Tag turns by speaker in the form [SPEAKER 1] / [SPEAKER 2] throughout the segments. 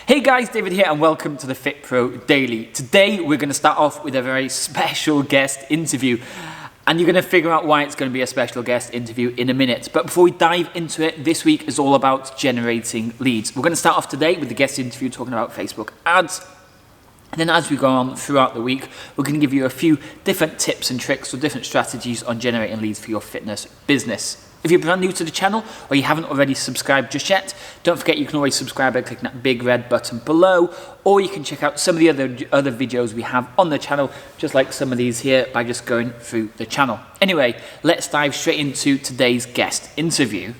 [SPEAKER 1] Hey guys, David here and welcome to the Fit Pro Daily. Today we're going to start off with a very special guest interview and you're going to figure out why it's going to be a special guest interview in a minute. But before we dive into it, this week is all about generating leads. We're going to start off today with the guest interview talking about Facebook ads. And then as we go on throughout the week, we're going to give you a few different tips and tricks or different strategies on generating leads for your fitness business. If you're brand new to the channel or you haven't already subscribed just yet, don't forget you can always subscribe by clicking that big red button below, or you can check out some of the other videos we have on the channel, just like some of these here, by just going through the channel. Anyway, let's dive straight into today's guest interview.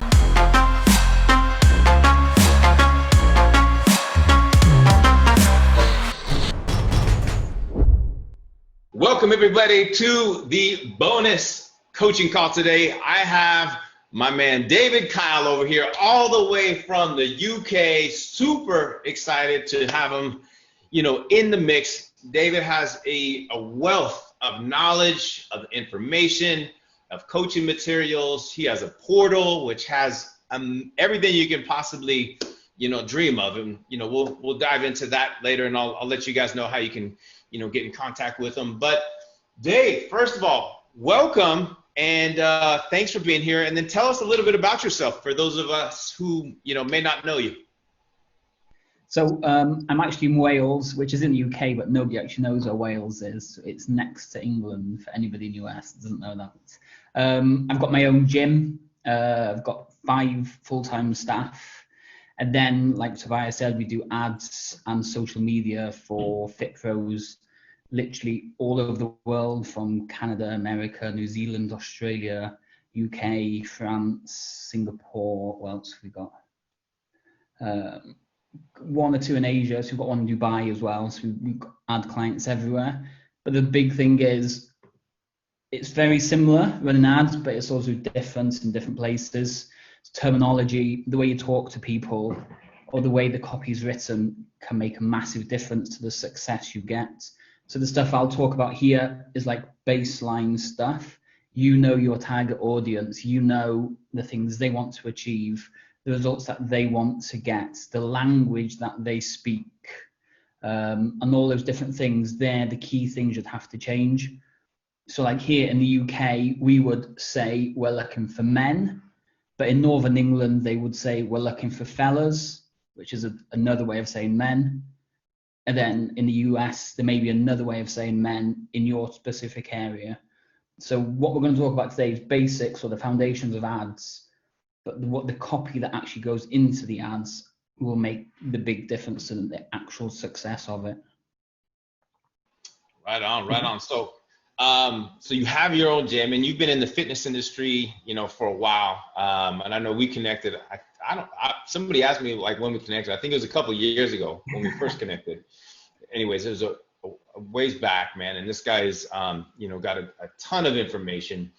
[SPEAKER 2] Welcome everybody to the bonus coaching call today. I have my man David Kyle over here all the way from the UK. Super excited to have him, in the mix. David has a wealth of knowledge, of information, of coaching materials. He has a portal which has everything you can possibly, dream of. And we'll dive into that later, and I'll let you guys know how you can, get in contact with him. But Dave, first of all, welcome. And thanks for being here. And then tell us a little bit about yourself for those of us who, may not know you.
[SPEAKER 3] So I'm actually in Wales, which is in the UK, but nobody actually knows where Wales is. It's next to England for anybody in the US that doesn't know that. I've got my own gym. I've got 5 full-time staff. And then, like Tobias said, we do ads and social media for Fit Pros literally all over the world, from Canada, America, New Zealand, Australia, UK, France, Singapore. What else have we got? 1 or 2 in Asia. So we've got 1 in Dubai as well. So we've got ad clients everywhere. But the big thing is it's very similar running ads, but it's also different in different places. It's terminology, the way you talk to people, or the way the copy is written can make a massive difference to the success you get. So the stuff I'll talk about here is like baseline stuff. Your target audience, the things they want to achieve, the results that they want to get, the language that they speak, and all those different things. They're the key things you'd have to change. So like here in the UK, we would say we're looking for men, but in Northern England, they would say we're looking for fellas, which is another way of saying men. And then in the US, there may be another way of saying men in your specific area. So what we're going to talk about today is basics, or the foundations of ads, but what the copy that actually goes into the ads will make the big difference in the actual success of it.
[SPEAKER 2] Right on. So you have your own gym, and you've been in the fitness industry, for a while. And I know we connected. Somebody asked me like when we connected. I think it was a couple of years ago when we first connected. Anyways, it was a ways back, man. And this guy's, got a ton of information,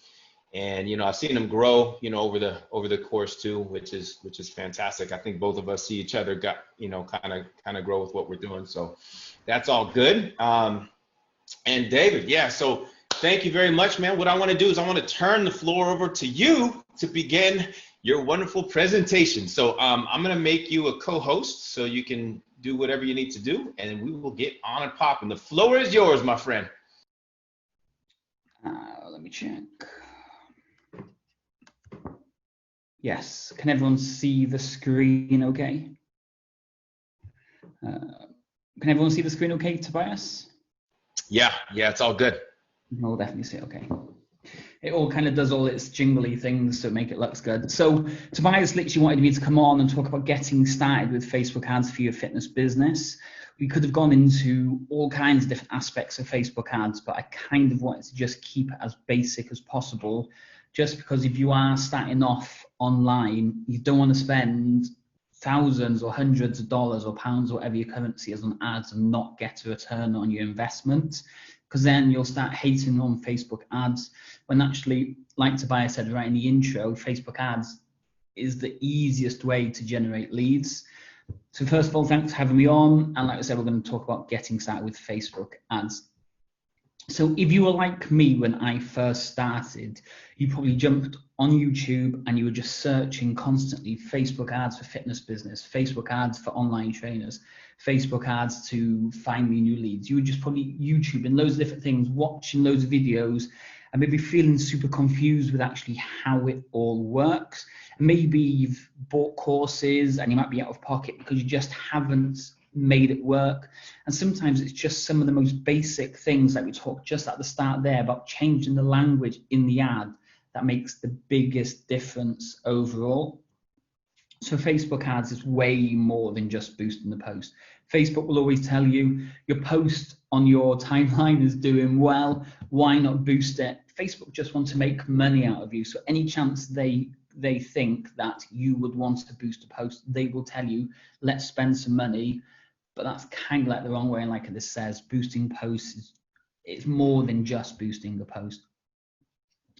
[SPEAKER 2] and I've seen him grow, over the course too, which is fantastic. I think both of us see each other kind of grow with what we're doing. So that's all good. And David, yeah. So thank you very much, man. What I want to do is I want to turn the floor over to you to begin your wonderful presentation. So I'm going to make you a co-host so you can do whatever you need to do, and we will get on and popping. The floor is yours, my friend.
[SPEAKER 3] Let me check. Yes, can everyone see the screen okay? Can everyone see the screen okay, Tobias?
[SPEAKER 2] Yeah, it's all good.
[SPEAKER 3] We'll definitely see it okay. It all kind of does all its jingly things to make it looks good. So Tobias literally wanted me to come on and talk about getting started with Facebook ads for your fitness business. We could have gone into all kinds of different aspects of Facebook ads, but I kind of wanted to just keep it as basic as possible, just because if you are starting off online, you don't want to spend thousands or hundreds of dollars or pounds or whatever your currency is on ads and not get a return on your investment, because then you'll start hating on Facebook ads, when actually, like Tobias said right in the intro, Facebook ads is the easiest way to generate leads. So first of all, thanks for having me on. And like I said, we're going to talk about getting started with Facebook ads. So if you were like me when I first started, you probably jumped on YouTube and you were just searching constantly Facebook ads for fitness business, Facebook ads for online trainers, Facebook ads to find me new leads, you would just probably YouTube and loads of different things, watching loads of videos and maybe feeling super confused with actually how it all works. Maybe you've bought courses and you might be out of pocket because you just haven't made it work. And sometimes it's just some of the most basic things like we talked just at the start there about changing the language in the ad that makes the biggest difference overall. So Facebook ads is way more than just boosting the post. Facebook will always tell you your post on your timeline is doing well, why not boost it? Facebook just want to make money out of you. So any chance they think that you would want to boost a post, they will tell you, let's spend some money. But that's kind of like the wrong way. And like this says, boosting posts, it's more than just boosting the post.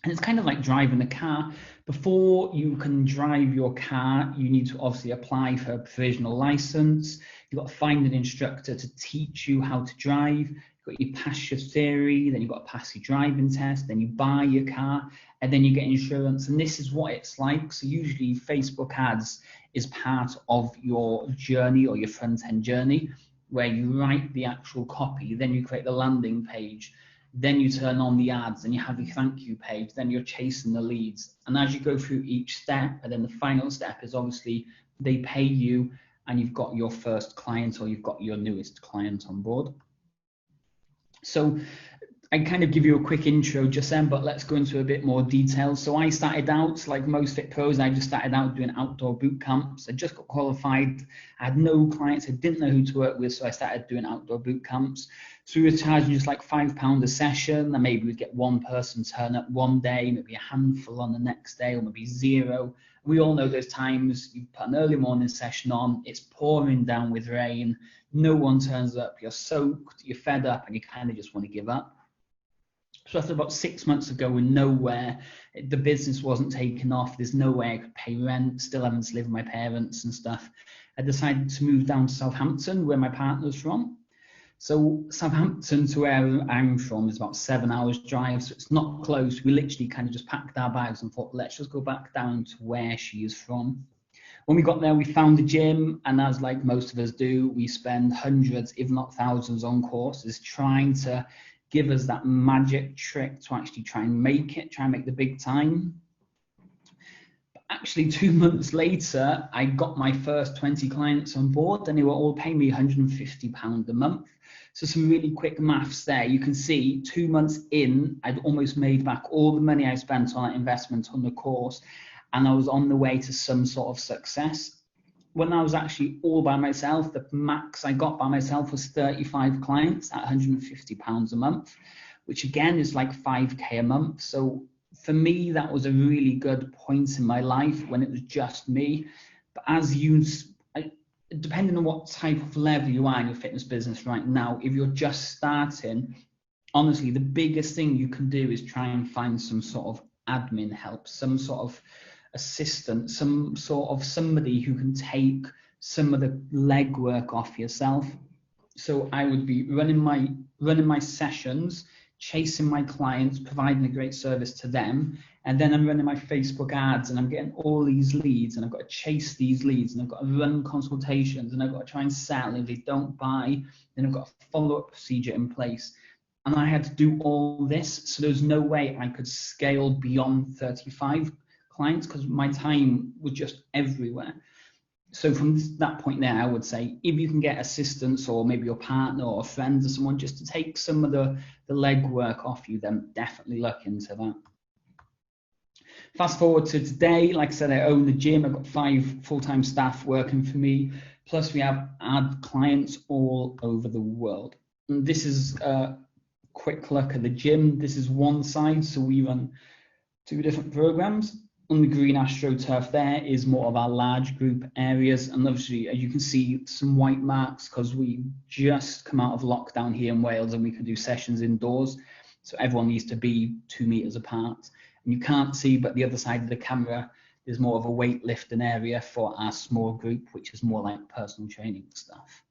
[SPEAKER 3] And it's kind of like driving a car. Before you can drive your car, you need to obviously apply for a provisional license. You've got to find an instructor to teach you how to drive. You pass your theory, then you've got to pass your driving test, then you buy your car, and then you get insurance. And this is what it's like. So usually Facebook ads is part of your journey or your front-end journey, where you write the actual copy, then you create the landing page, then you turn on the ads and you have your thank you page, then you're chasing the leads. And as you go through each step, and then the final step is obviously they pay you and you've got your first client or you've got your newest client on board. So I kind of give you a quick intro just then, but let's go into a bit more detail. So I started out, like most fit pros, I just started out doing outdoor boot camps. I just got qualified. I had no clients. I didn't know who to work with, so I started doing outdoor boot camps. So we were charging just like £5 a session, and maybe we'd get one person turn up one day, maybe a handful on the next day, or maybe zero. We all know those times you put an early morning session on, it's pouring down with rain, no one turns up, you're soaked, you're fed up, and you kind of just want to give up. So after about 6 months of going nowhere, the business wasn't taking off, there's no way I could pay rent, still having to live with my parents and stuff, I decided to move down to Southampton, where my partner's from. So Southampton to where I'm from is about 7 hours drive, so it's not close. We literally kind of just packed our bags and thought, let's just go back down to where she is from. When we got there, we found a gym, and as like most of us do, we spend hundreds, if not thousands, on courses trying to give us that magic trick to actually try and make the big time. But actually, 2 months later, I got my first 20 clients on board, and they were all paying me £150 a month. So some really quick maths there. You can see 2 months in, I'd almost made back all the money I spent on investment on the course, and I was on the way to some sort of success. When I was actually all by myself, the max I got by myself was 35 clients at £150 a month, which again is like 5k a month. So for me, that was a really good point in my life when it was just me. But as depending on what type of level you are in your fitness business right now, if you're just starting, honestly, the biggest thing you can do is try and find some sort of admin help, some sort of assistant, some sort of somebody who can take some of the legwork off yourself. So I would be running my sessions, chasing my clients, providing a great service to them, and then I'm running my Facebook ads and I'm getting all these leads, and I've got to chase these leads, and I've got to run consultations, and I've got to try and sell. And if they don't buy, then I've got a follow-up procedure in place. And I had to do all this, so there's no way I could scale beyond 35 clients because my time was just everywhere. So from that point there, I would say if you can get assistance or maybe your partner or friends or someone just to take some of the legwork off you, then definitely look into that. Fast forward to today, like I said, I own the gym. I've got 5 full-time staff working for me. Plus we have ad clients all over the world. And this is a quick look at the gym. This is one side, so we run 2 different programs. On the green AstroTurf there is more of our large group areas, and obviously as you can see some white marks because we just come out of lockdown here in Wales and we can do sessions indoors, so everyone needs to be 2 meters apart. And you can't see, but the other side of the camera there's more of a weightlifting area for our small group, which is more like personal training stuff.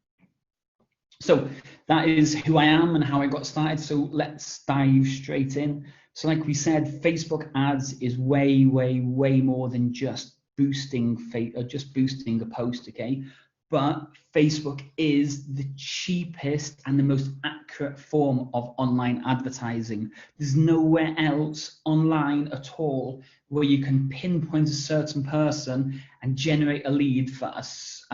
[SPEAKER 3] So that is who I am and how I got started. So let's dive straight in. So like we said, Facebook ads is way, way, way more than just boosting a post, okay? But Facebook is the cheapest and the most accurate form of online advertising. There's nowhere else online at all where you can pinpoint a certain person and generate a lead for as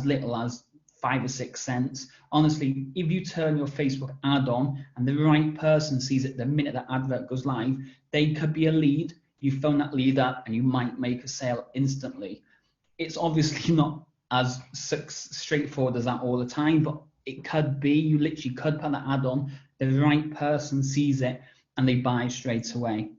[SPEAKER 3] little as 5 or 6 cents. Honestly, if you turn your Facebook ad on and the right person sees it the minute that advert goes live, they could be a lead. You phone that lead up and you might make a sale instantly. It's obviously not as straightforward as that all the time, but it could be. You literally could put that ad on, the right person sees it and they buy straight away.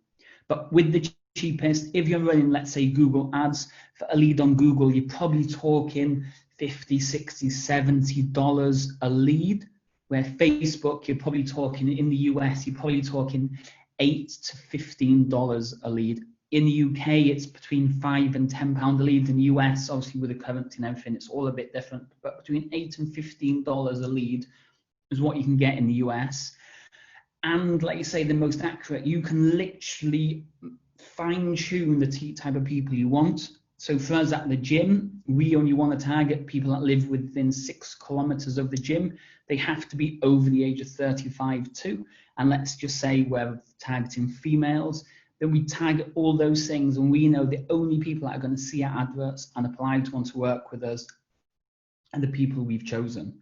[SPEAKER 3] But with the cheapest, if you're running, let's say, Google ads for a lead on Google, you're probably talking $50, $60, $70 a lead, where Facebook, you're probably talking, in the US, you're probably talking $8 to $15 a lead. In the UK, it's between £5 and £10 a lead. In the US, obviously with the currency and everything, it's all a bit different, but between $8 and $15 a lead is what you can get in the US. And like you say, the most accurate, you can literally fine tune the type of people you want. So for us at the gym, we only want to target people that live within 6 kilometers of the gym. They have to be over the age of 35 too. And let's just say we're targeting females. Then we target all those things, and we know the only people that are going to see our adverts and apply to want to work with us are the people we've chosen.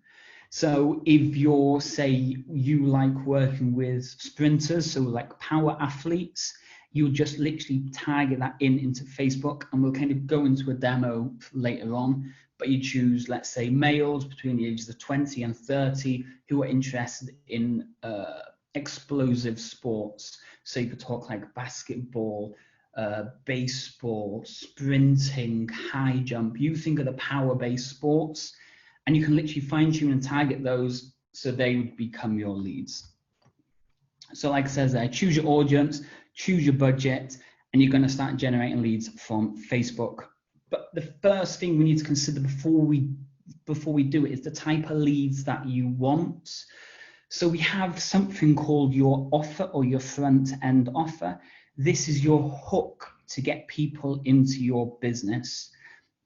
[SPEAKER 3] So if you're, say, you like working with sprinters, so like power athletes, you'll just literally target that into Facebook, and we'll kind of go into a demo later on. But you choose, let's say, males between the ages of 20 and 30 who are interested in explosive sports. So you could talk like basketball, baseball, sprinting, high jump. You think of the power-based sports, and you can literally fine tune and target those so they would become your leads. So like it says there, choose your audience, choose your budget, and you're going to start generating leads from Facebook. But the first thing we need to consider before we do it is the type of leads that you want. So we have something called your offer or your front end offer. This is your hook to get people into your business.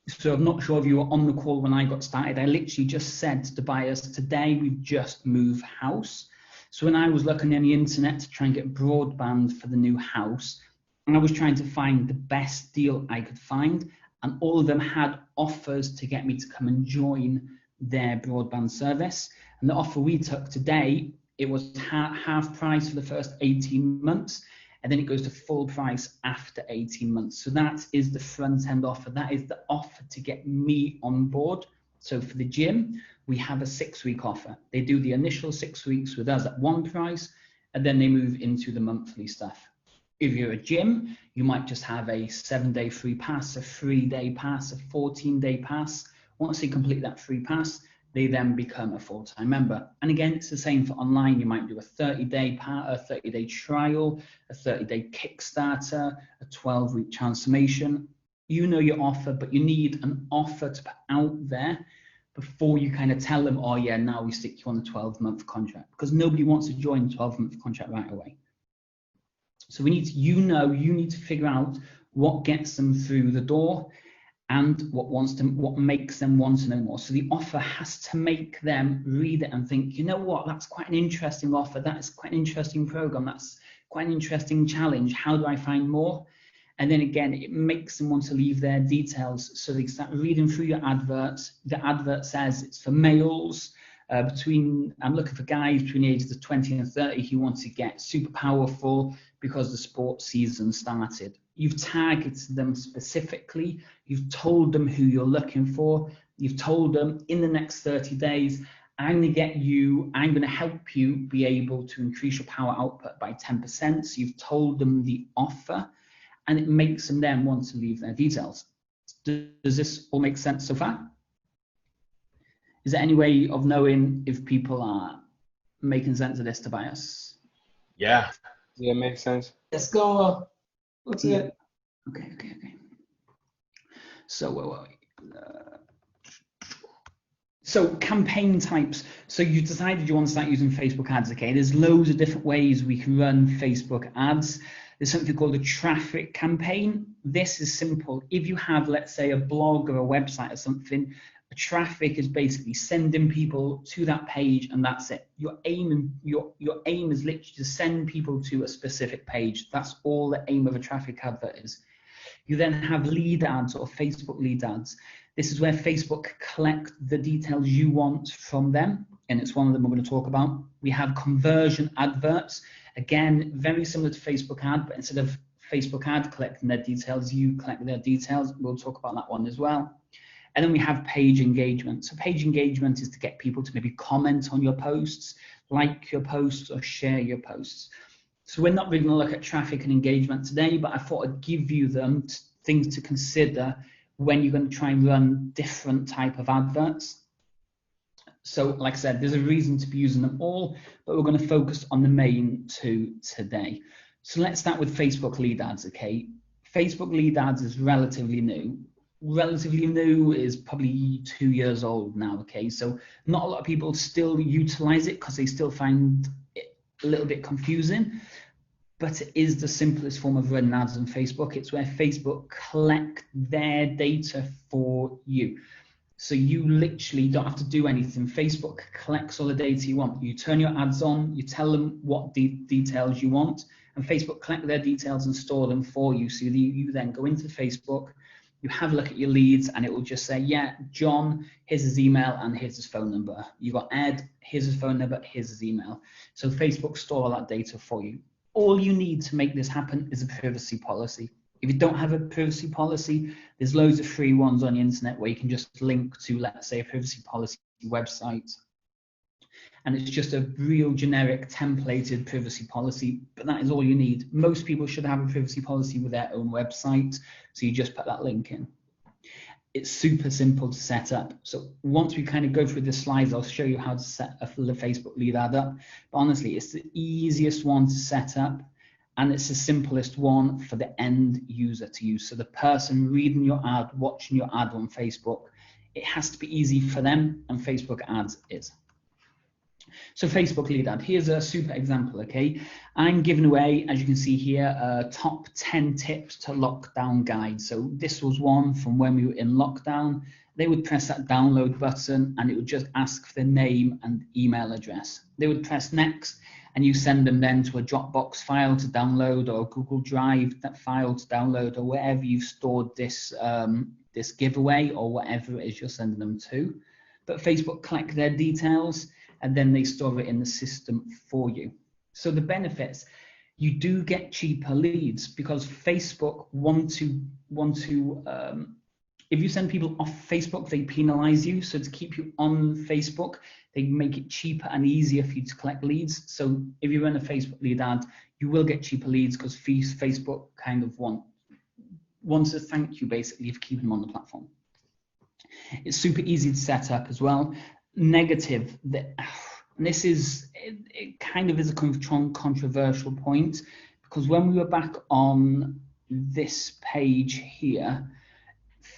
[SPEAKER 3] So I'm not sure if you were on the call when I got started. I literally just said to the buyers, today we've just moved house. So when I was looking on the internet to try and get broadband for the new house, and I was trying to find the best deal I could find, and all of them had offers to get me to come and join their broadband service. And the offer we took today, it was half price for the first 18 months, and then it goes to full price after 18 months. So that is the front end offer. That is the offer to get me on board. So for the gym, we have a 6-week offer. They do the initial 6 weeks with us at one price, and then they move into the monthly stuff. If you're a gym, you might just have a 7-day free pass, a 3-day pass, a 14-day pass. Once they complete that free pass, they then become a full-time member. And again, it's the same for online. You might do a 30-day a 30-day trial, a 30-day Kickstarter, a 12-week transformation. You know your offer, but you need an offer to put out there before you kind of tell them, oh yeah, now we stick you on the 12-month contract, because nobody wants to join the 12-month contract right away. So we need to, you need to figure out what gets them through the door and what makes them want to know more. So the offer has to make them read it and think, you know what, that's quite an interesting offer. That's quite an interesting program. That's quite an interesting challenge. How do I find more? And then again, it makes them want to leave their details. So they start reading through your adverts. The advert says it's for males. I'm looking for guys between the ages of 20 and 30 who want to get super powerful because the sports season started. You've targeted them specifically. You've told them who you're looking for. You've told them in the next 30 days, I'm going to help you be able to increase your power output by 10%. So you've told them the offer, and it makes them then want to leave their details. Does this all make sense so far? Is there any way of knowing if people are making sense of this, Tobias?
[SPEAKER 2] Yeah.
[SPEAKER 4] Yeah, makes sense.
[SPEAKER 5] Let's go. What's it?
[SPEAKER 3] Okay. So So campaign types. So you decided you want to start using Facebook ads, okay? There's loads of different ways we can run Facebook ads. There's something called a traffic campaign. This is simple. If you have, let's say, a blog or a website or something, a traffic is basically sending people to that page, and that's it. Your aim is literally to send people to a specific page. That's all the aim of a traffic advert is. You then have lead ads or Facebook lead ads. This is where Facebook collect the details you want from them, and it's one of them we're going to talk about. We have conversion adverts. Again, very similar to Facebook ad, but instead of Facebook ad collecting their details, you collect their details. We'll talk about that one as well. And then we have page engagement. So page engagement is to get people to maybe comment on your posts, like your posts, or share your posts. So we're not really going to look at traffic and engagement today, but I thought I'd give you them things to consider when you're going to try and run different type of adverts. So like I said, there's a reason to be using them all, but we're going to focus on the main two today. So let's start with Facebook lead ads, okay? Facebook lead ads is relatively new. Relatively new is probably 2 years old now, okay? So not a lot of people still utilize it because they still find it a little bit confusing, but it is the simplest form of running ads on Facebook. It's where Facebook collect their data for you. So you literally don't have to do anything. Facebook collects all the data you want. You turn your ads on, you tell them what details you want, and Facebook collect their details and store them for you. So you then go into Facebook, you have a look at your leads, and it will just say, yeah, John, here's his email and here's his phone number. You got Ed, here's his phone number, here's his email. So Facebook store all that data for you. All you need to make this happen is a privacy policy. If you don't have a privacy policy, there's loads of free ones on the internet where you can just link to, let's say, a privacy policy website. And it's just a real generic templated privacy policy, but that is all you need. Most people should have a privacy policy with their own website, so you just put that link in. It's super simple to set up. So once we kind of go through the slides, I'll show you how to set a Facebook lead ad up. But honestly, it's the easiest one to set up, and it's the simplest one for the end user to use. So the person reading your ad, watching your ad on Facebook, it has to be easy for them, and Facebook ads is. So Facebook lead ad, here's a super example, okay? I'm giving away, as you can see here, top 10 tips to lockdown guide. So this was one from when we were in lockdown. They would press that download button and it would just ask for their name and email address. They would press next and you send them then to a Dropbox file to download, or a Google Drive that file to download, or wherever you've stored this, this giveaway, or whatever it is you're sending them to. But Facebook collect their details and then they store it in the system for you. So the benefits, you do get cheaper leads because Facebook want to if you send people off Facebook, they penalize you. So to keep you on Facebook, they make it cheaper and easier for you to collect leads. So if you run a Facebook lead ad, you will get cheaper leads because Facebook kind of wants to thank you basically for keeping them on the platform. It's super easy to set up as well. Negative, and this is, it kind of is a controversial point, because when we were back on this page here,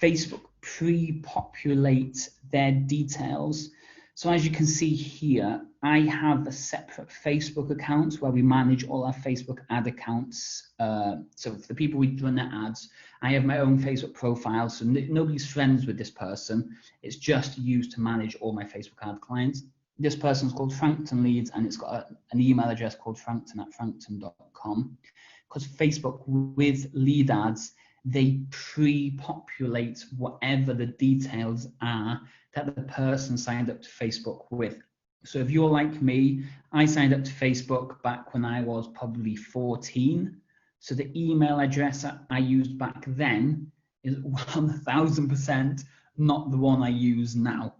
[SPEAKER 3] Facebook pre-populate their details. So as you can see here, I have a separate Facebook account where we manage all our Facebook ad accounts. So for the people we run their ads, I have my own Facebook profile, so nobody's friends with this person. It's just used to manage all my Facebook ad clients. This person's called Frankton Leads, and it's got an email address called frankton@frankton.com. Because Facebook, with lead ads, they pre-populate whatever the details are that the person signed up to Facebook with. So if you're like me, I signed up to Facebook back when I was probably 14. So the email address I used back then is 1000% not the one I use now.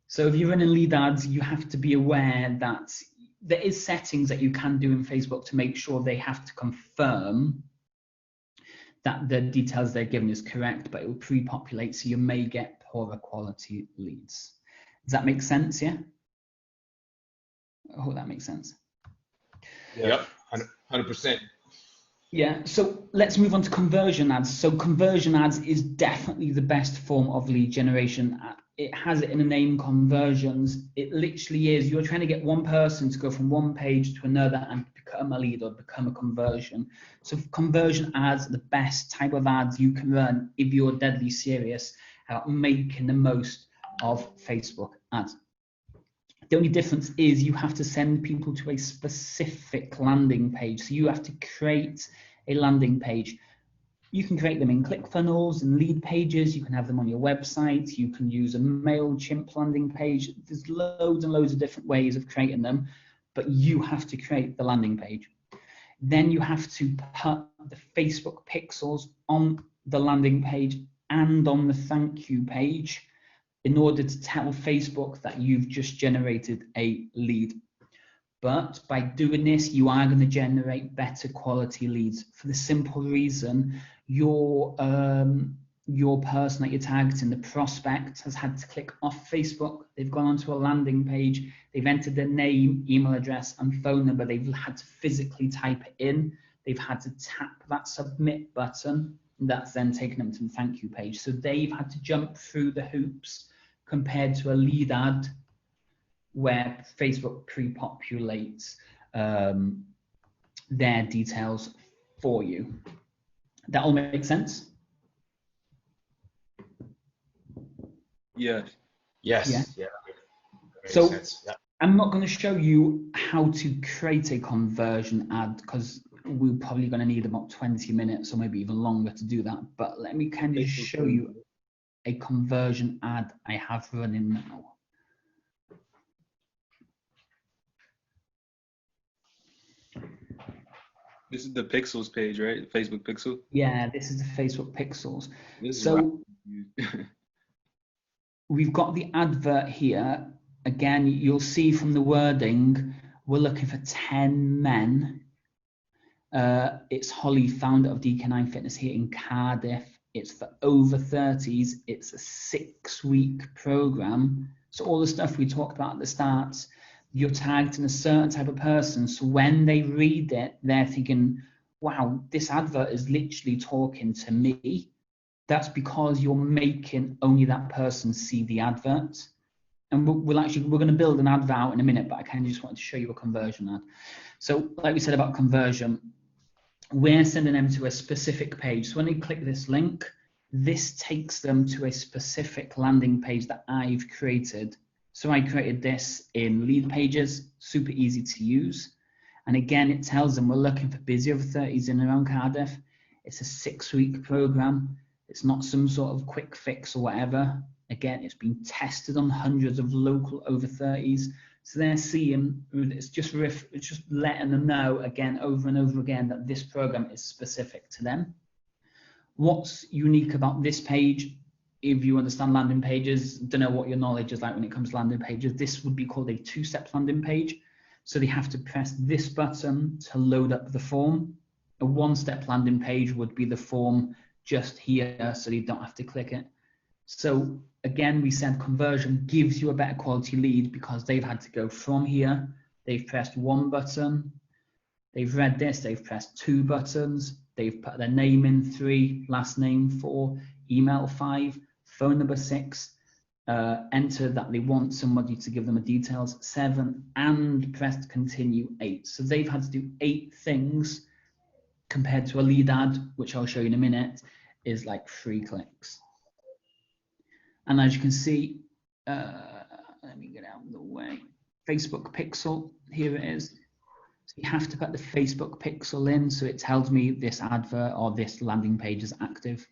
[SPEAKER 3] So if you're running lead ads, you have to be aware that there is settings that you can do in Facebook to make sure they have to confirm that the details they're giving is correct, but it will pre-populate, so you may get poorer quality leads. Does that make sense, yeah? I hope that makes sense.
[SPEAKER 2] Yep, 100%.
[SPEAKER 3] Yeah, so let's move on to conversion ads. So conversion ads is definitely the best form of lead generation it has it in the name, conversions. It literally is, you're trying to get one person to go from one page to another and become a lead or become a conversion. So conversion ads are the best type of ads you can run if you're deadly serious about making the most of Facebook ads. The only difference is you have to send people to a specific landing page. So you have to create a landing page. You can create them in ClickFunnels and lead pages. You can have them on your website. You can use a MailChimp landing page. There's loads and loads of different ways of creating them, but you have to create the landing page. Then you have to put the Facebook pixels on the landing page and on the thank you page in order to tell Facebook that you've just generated a lead. But by doing this, you are going to generate better quality leads for the simple reason your person that you're targeting, the prospect, has had to click off Facebook. They've gone onto a landing page. They've entered their name, email address, and phone number. They've had to physically type it in. They've had to tap that submit button, and that's then taken them to the thank you page. So they've had to jump through the hoops compared to a lead ad where Facebook pre-populates their details for you. That all makes sense?
[SPEAKER 4] Yeah.
[SPEAKER 2] Yes.
[SPEAKER 3] Yeah.
[SPEAKER 2] Yeah.
[SPEAKER 3] So
[SPEAKER 2] Sense. Yeah.
[SPEAKER 3] I'm not going to show you how to create a conversion ad because we're probably going to need about 20 minutes or maybe even longer to do that. But let me kind of show you a conversion ad I have running now.
[SPEAKER 4] This is the Pixels page, right? Facebook Pixel.
[SPEAKER 3] Yeah, this is the Facebook pixels.
[SPEAKER 4] This is
[SPEAKER 3] So
[SPEAKER 4] right.
[SPEAKER 3] we've got the advert here. Again, you'll see from the wording, we're looking for 10 men. It's Holly, founder of DK9 Fitness here in Cardiff. It's for over 30s. It's a 6-week program. So all the stuff we talked about at the start, you're targeting a certain type of person. So when they read it, they're thinking, wow, this advert is literally talking to me. That's because you're making only that person see the advert. And we're going to build an advert out in a minute, but I kind of just wanted to show you a conversion ad. So like we said about conversion, we're sending them to a specific page. So when they click this link, this takes them to a specific landing page that I've created. So I created this in lead pages, super easy to use. And again, it tells them we're looking for busy over 30s in and around Cardiff. It's a 6-week program. It's not some sort of quick fix or whatever. Again, it's been tested on hundreds of local over 30s. So they're seeing, it's just letting them know again, over and over again, that this program is specific to them. What's unique about this page, if you understand landing pages, don't know what your knowledge is like when it comes to landing pages, this would be called a 2-step landing page. So they have to press this button to load up the form. A 1-step landing page would be the form just here, so you don't have to click it. So again, we said conversion gives you a better quality lead because they've had to go from here. They've pressed 1 button. They've read this. They've pressed 2 buttons. They've put their name in 3, last name 4, email 5, phone number 6, enter that they want somebody to give them the details 7, and pressed continue 8. So they've had to do 8 things compared to a lead ad, which I'll show you in a minute, is like 3 clicks. And as you can see, let me get out of the way. Facebook pixel, here it is. So you have to put the Facebook pixel in, so it tells me this advert or this landing page is active.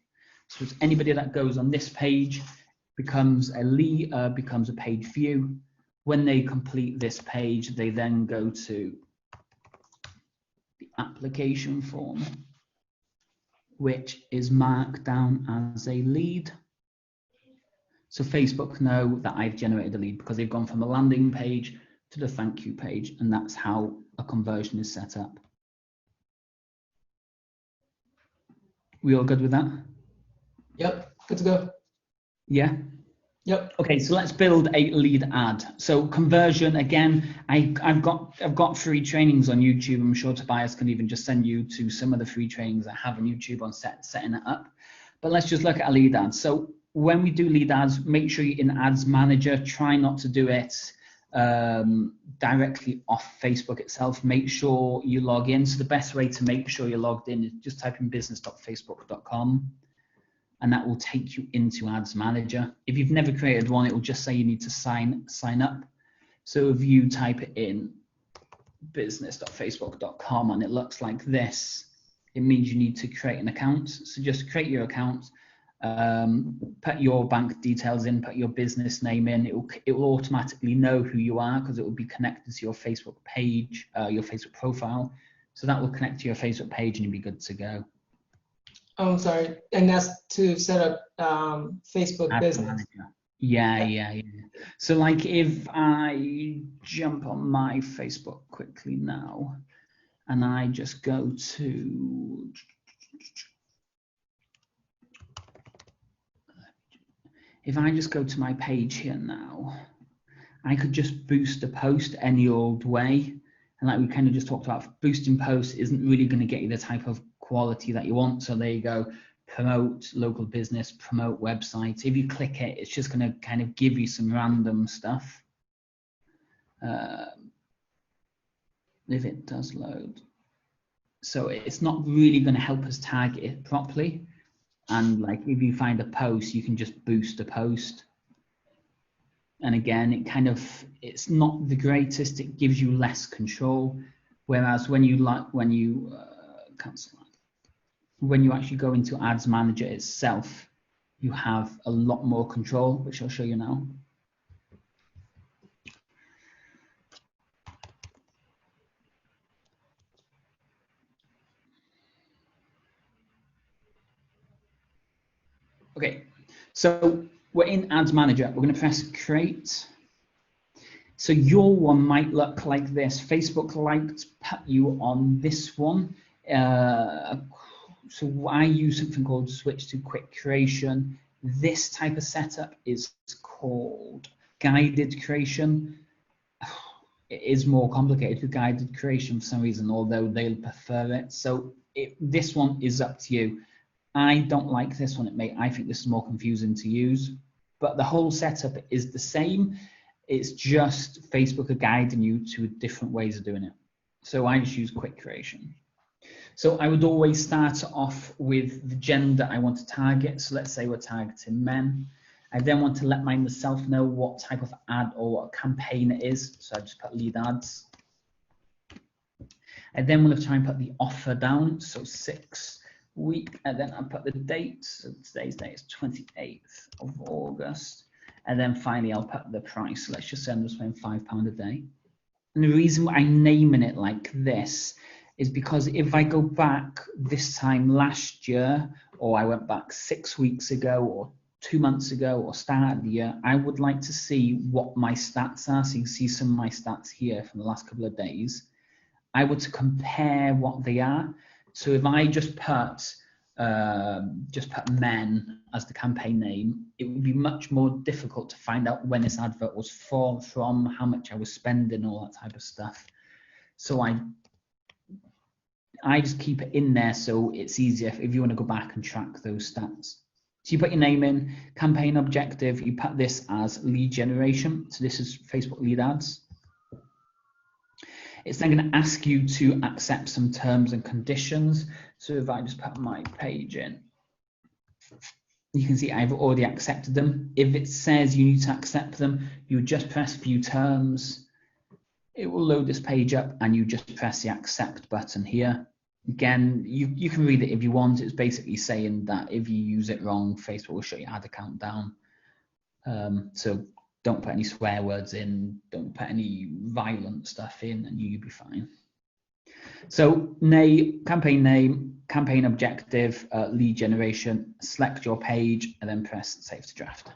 [SPEAKER 3] So it's anybody that goes on this page becomes a lead, becomes a page view. When they complete this page, they then go to the application form, which is marked down as a lead. So Facebook know that I've generated a lead because they've gone from a landing page to the thank you page, and that's how a conversion is set up. We all good with that?
[SPEAKER 5] Yep, good to go.
[SPEAKER 3] Yeah?
[SPEAKER 5] Yep.
[SPEAKER 3] Okay, so let's build a lead ad. So conversion, again, I've got free trainings on YouTube. I'm sure Tobias can even just send you to some of the free trainings I have on YouTube on setting it up. But let's just look at a lead ad. So when we do lead ads, make sure you're in Ads Manager. Try not to do it directly off Facebook itself. Make sure you log in. So the best way to make sure you're logged in is just type in business.facebook.com, and that will take you into Ads Manager. If you've never created one, it will just say you need to sign up. So if you type it in business.facebook.com and it looks like this, it means you need to create an account. So just create your account, put your bank details in, put your business name in. It will automatically know who you are because it will be connected to your Facebook page, your Facebook profile. So that will connect to your Facebook page and you'll be good to go.
[SPEAKER 5] Oh, sorry. And that's to set up Facebook
[SPEAKER 3] Ads
[SPEAKER 5] business.
[SPEAKER 3] Manager. Yeah. So like if I jump on my Facebook quickly now and I just go to, if I just go to my page here now, I could just boost a post any old way. And like we kind of just talked about, boosting posts isn't really going to get you the type of quality that you want. So there you go. Promote local business, promote websites. If you click it, it's just going to kind of give you some random stuff. If it does load. So it's not really going to help us tag it properly. And like if you find a post, you can just boost a post. And again, it's not the greatest. It gives you less control. Whereas when you cancel that. When you actually go into Ads Manager itself, you have a lot more control, which I'll show you now. Okay, so we're in Ads Manager. We're going to press Create. So your one might look like this. Facebook liked to put you on this one. So I use something called Switch to Quick Creation. This type of setup is called Guided Creation. It is more complicated with Guided Creation for some reason, although they'll prefer it. So this one is up to you. I don't like this one. I think this is more confusing to use, but the whole setup is the same. It's just Facebook are guiding you to different ways of doing it. So I just use Quick Creation. So I would always start off with the gender I want to target. So let's say we're targeting men. I then want to let myself know what type of ad or what campaign it is. So I just put lead ads. I then want to try and put the offer down. So 6 week, and then I put the date. So today's date is 28th of August. And then finally, I'll put the price. So let's just say I'm just paying £5 a day. And the reason I'm naming it like this is because if I go back this time last year, or I went back 6 weeks ago, or 2 months ago, or start of the year, I would like to see what my stats are. So you can see some of my stats here from the last couple of days. I would to compare what they are. So if I just put men as the campaign name, it would be much more difficult to find out when this advert was from, how much I was spending, all that type of stuff. So I just keep it in there so it's easier if you want to go back and track those stats. So you put your name in, campaign objective, you put this as lead generation. So this is Facebook lead ads. It's then going to ask you to accept some terms and conditions. So if I just put my page in, you can see I've already accepted them. If it says you need to accept them, you just press view terms. It will load this page up and you just press the accept button here. Again, you can read it if you want. It's basically saying that if you use it wrong, Facebook will shut your ad account down. So don't put any swear words in, don't put any violent stuff in, and you'll be fine. So campaign name, campaign objective, lead generation, select your page, and then press save to draft.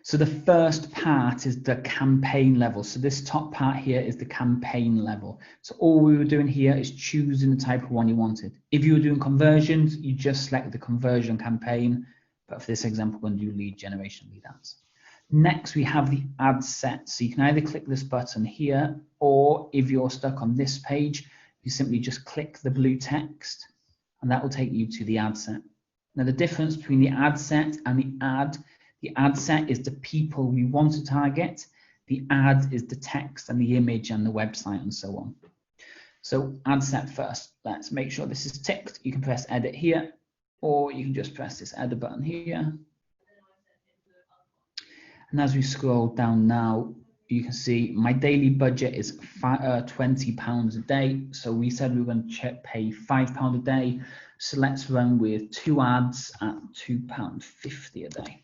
[SPEAKER 3] So the first part is the campaign level. So this top part here is the campaign level. So all we were doing here is choosing the type of one you wanted. If you were doing conversions, you just select the conversion campaign. But for this example, we're going to do lead generation, lead ads. Next, we have the ad set. So you can either click this button here, or if you're stuck on this page, you simply just click the blue text, and that will take you to the ad set. Now, the difference between the ad set and the ad set is the people we want to target. The ad is the text and the image and the website and so on. So ad set first. Let's make sure this is ticked. You can press edit here, or you can just press this edit button here. And as we scroll down now, you can see my daily budget is £20 a day. So we said we were going to pay £5 a day. So let's run with 2 ads at £2.50 a day.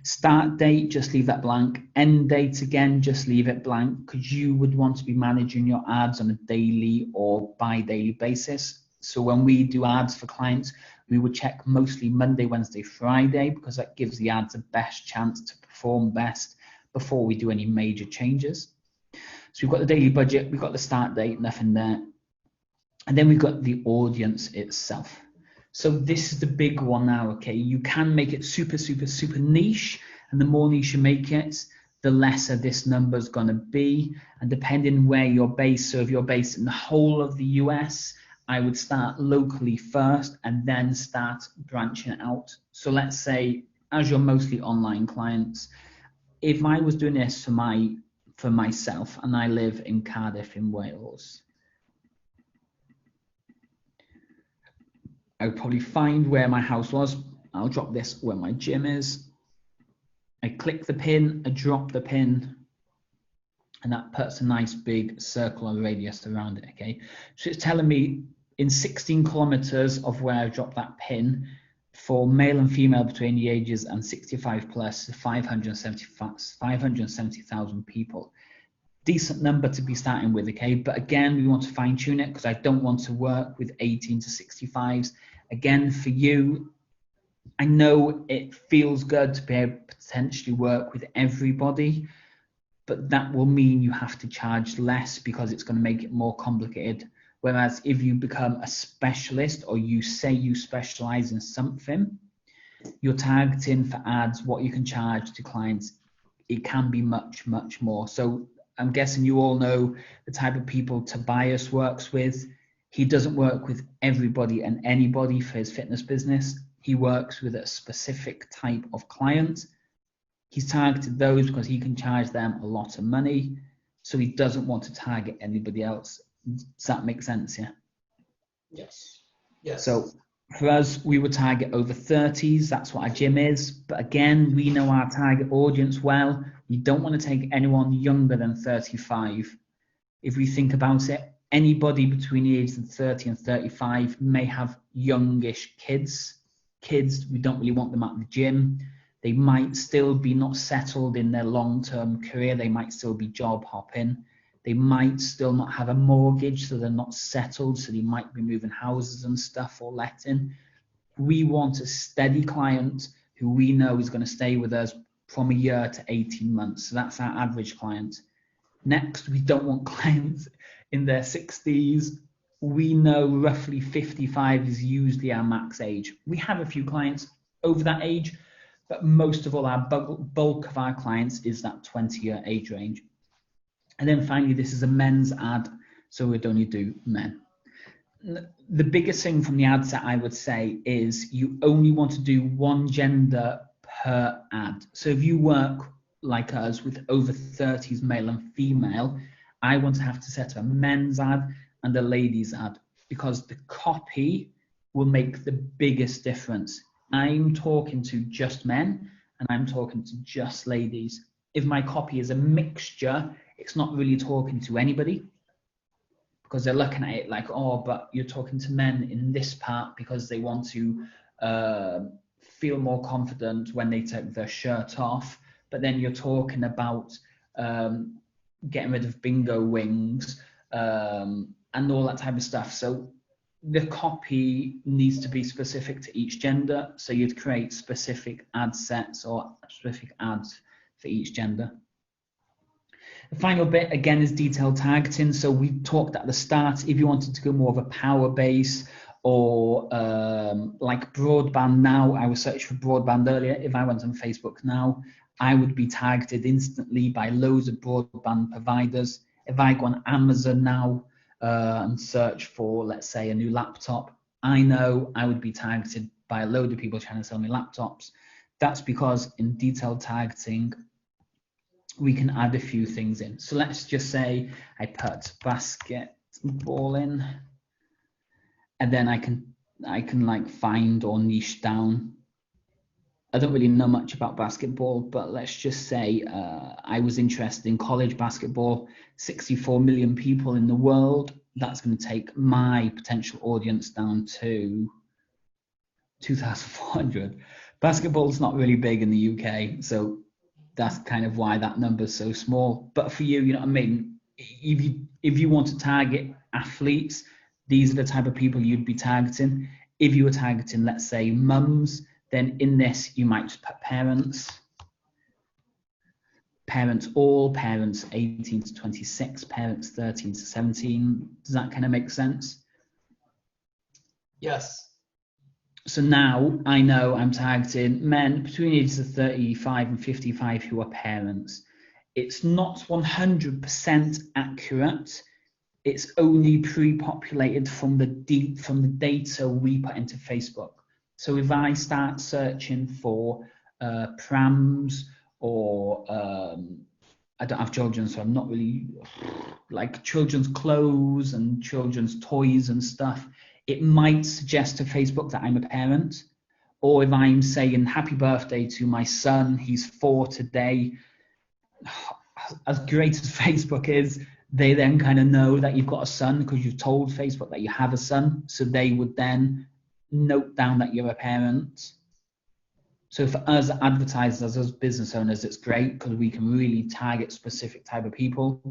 [SPEAKER 3] Start date, just leave that blank. End date, again, just leave it blank, because you would want to be managing your ads on a daily or bi-daily basis. So when we do ads for clients, we would check mostly Monday, Wednesday, Friday, because that gives the ads the best chance to perform best before we do any major changes. So we've got the daily budget, we've got the start date, nothing there. And then we've got the audience itself. So this is the big one now, okay? You can make it super, super, super niche, and the more niche you make it, the lesser this number is going to be. And depending where you're based, so if you're based in the whole of the US, I would start locally first and then start branching out. So let's say, as you're mostly online clients, if I was doing this for myself, and I live in Cardiff in Wales, I would probably find where my house was. I'll drop this where my gym is. I click the pin, I drop the pin, and that puts a nice big circle or radius around it, okay? So it's telling me in 16 kilometers of where I dropped that pin, for male and female between the ages and 65 plus, 570,000 people. Decent number to be starting with, okay? But again, we want to fine tune it, because I don't want to work with 18 to 65s. Again, for you, I know it feels good to be able to potentially work with everybody, but that will mean you have to charge less, because it's going to make it more complicated. Whereas if you become a specialist, or you say you specialize in something, you're targeting for ads, what you can charge to clients, it can be much, much more. So I'm guessing you all know the type of people Tobias works with. He doesn't work with everybody and anybody for his fitness business. He works with a specific type of client. He's targeted those because he can charge them a lot of money. So he doesn't want to target anybody else. Does that make sense? Yeah.
[SPEAKER 5] Yes. Yes.
[SPEAKER 3] So for us, we would target over 30s. That's what our gym is. But again, we know our target audience well. We don't want to take anyone younger than 35. If we think about it, anybody between the ages of 30 and 35 may have youngish kids. Kids, we don't really want them at the gym. They might still be not settled in their long-term career. They might still be job hopping. They might still not have a mortgage, so they're not settled. So they might be moving houses and stuff or letting. We want a steady client who we know is going to stay with us from a year to 18 months. So that's our average client. Next, we don't want clients in their 60s. We know roughly 55 is usually our max age. We have a few clients over that age, but most of all, our bulk of our clients is that 20-year age range. And then finally, this is a men's ad, so we'd only do men. The biggest thing from the ad set, I would say, is you only want to do one gender per ad. So if you work like us with over 30s male and female, I want to have to set up a men's ad and a ladies ad, because the copy will make the biggest difference. I'm talking to just men and I'm talking to just ladies. If my copy is a mixture, it's not really talking to anybody, because they're looking at it like, oh, but you're talking to men in this part because they want to feel more confident when they take their shirt off. But then you're talking about getting rid of bingo wings and all that type of stuff. So the copy needs to be specific to each gender. So you'd create specific ad sets or specific ads for each gender. The final bit, again, is detailed targeting. So we talked at the start, if you wanted to go more of a power base or like broadband now, I was searching for broadband earlier. If I went on Facebook now, I would be targeted instantly by loads of broadband providers. If I go on Amazon now and search for, let's say, a new laptop, I know I would be targeted by a load of people trying to sell me laptops. That's because in detailed targeting, we can add a few things in. So let's just say I put basketball in, and then I can like find or niche down. I don't really know much about basketball, but let's just say I was interested in college basketball, 64 million people in the world. That's going to take my potential audience down to 2,400. Basketball is not really big in the UK, so that's kind of why that number is so small. But for you, you know what I mean? If you want to target athletes, these are the type of people you'd be targeting. If you were targeting, let's say, mums, then in this you might just put parents, parents all, parents 18 to 26, parents 13 to 17. Does that kind of make sense?
[SPEAKER 5] Yes.
[SPEAKER 3] So now I know I'm targeting men between the ages of 35 and 55 who are parents. It's not 100% accurate. It's only pre-populated from the data we put into Facebook. So if I start searching for prams or I don't have children, so I'm not really like children's clothes and children's toys and stuff, it might suggest to Facebook that I'm a parent. Or if I'm saying happy birthday to my son, he's 4 today, as great as Facebook is, they then kind of know that you've got a son because you've told Facebook that you have a son. So they would then note down that you're a parent. So for us advertisers, as business owners, it's great because we can really target specific type of people.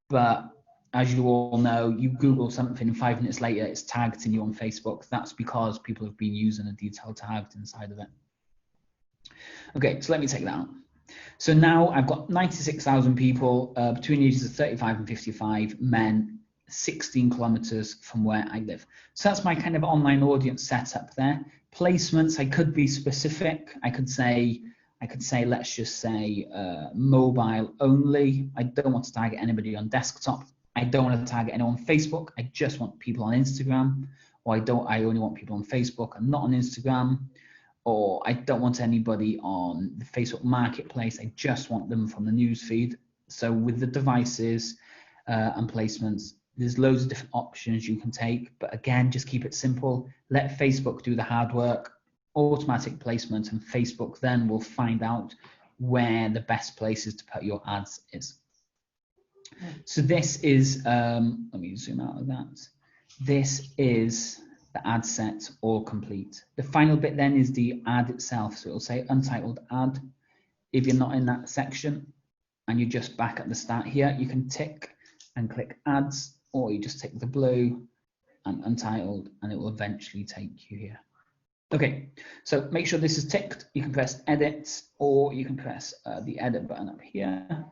[SPEAKER 3] But as you all know, you Google something and 5 minutes later, it's targeting you on Facebook. That's because people have been using a detailed targeting side of it. Okay, so let me take that out. So now I've got 96,000 people between the ages of 35 and 55, men, 16 kilometers from where I live. So that's my kind of online audience setup there. Placements, I could be specific. I could say, let's just say mobile only. I don't want to target anybody on desktop. I don't want to target anyone on Facebook. I just want people on Instagram. Or I only want people on Facebook and not on Instagram. Or I don't want anybody on the Facebook marketplace. I just want them from the newsfeed. So with the devices and placements, there's loads of different options you can take. But again, just keep it simple. Let Facebook do the hard work, automatic placement, and Facebook then will find out where the best places to put your ads is. So this is, let me zoom out of that. This is the ad set all complete. The final bit then is the ad itself. So it'll say untitled ad. If you're not in that section and you're just back at the start here, you can tick and click ads, or you just tick the blue and untitled, and it will eventually take you here. Okay, so make sure this is ticked. You can press edit, or you can press the edit button up here.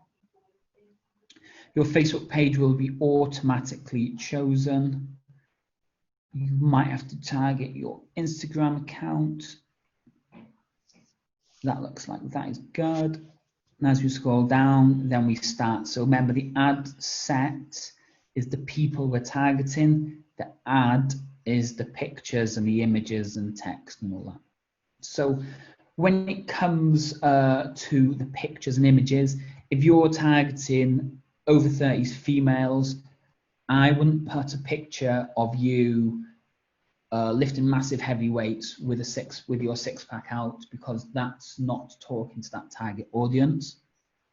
[SPEAKER 3] Your Facebook page will be automatically chosen. You might have to target your Instagram account. That looks like that is good. And as we scroll down, then we start. So remember, the ad set is the people we're targeting. The ad is the pictures and the images and text and all that. So when it comes to the pictures and images, if you're targeting over 30s females, I wouldn't put a picture of you lifting massive heavy weights with your six-pack out, because that's not talking to that target audience.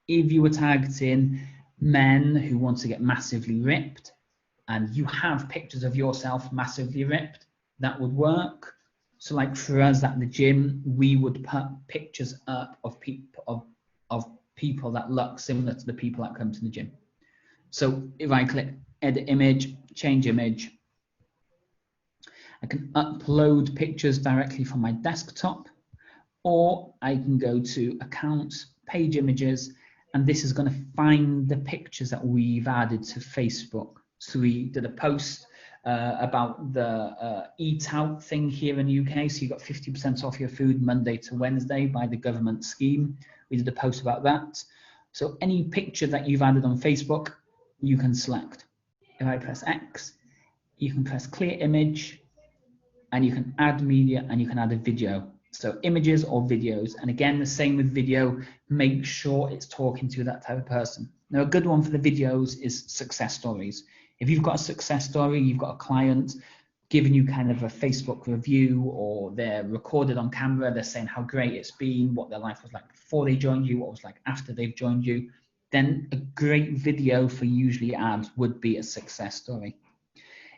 [SPEAKER 3] If you were targeting men who want to get massively ripped and you have pictures of yourself massively ripped, that would work. So like for us at the gym, we would put pictures up of people that look similar to the people that come to the gym. So if I click edit image, change image, I can upload pictures directly from my desktop, or I can go to accounts, page images, and this is going to find the pictures that we've added to Facebook. So we did a post about the eat out thing here in the UK. So you got 50% off your food Monday to Wednesday by the government scheme. We did a post about that. So any picture that you've added on Facebook, you can select. If I press X, you can press clear image, and you can add media, and you can add a video. So images or videos. And again, the same with video, make sure it's talking to that type of person. Now, a good one for the videos is success stories. If you've got a success story, you've got a client giving you kind of a Facebook review, or they're recorded on camera, they're saying how great it's been, what their life was like before they joined you, what it was like after they've joined you, then a great video for usually ads would be a success story.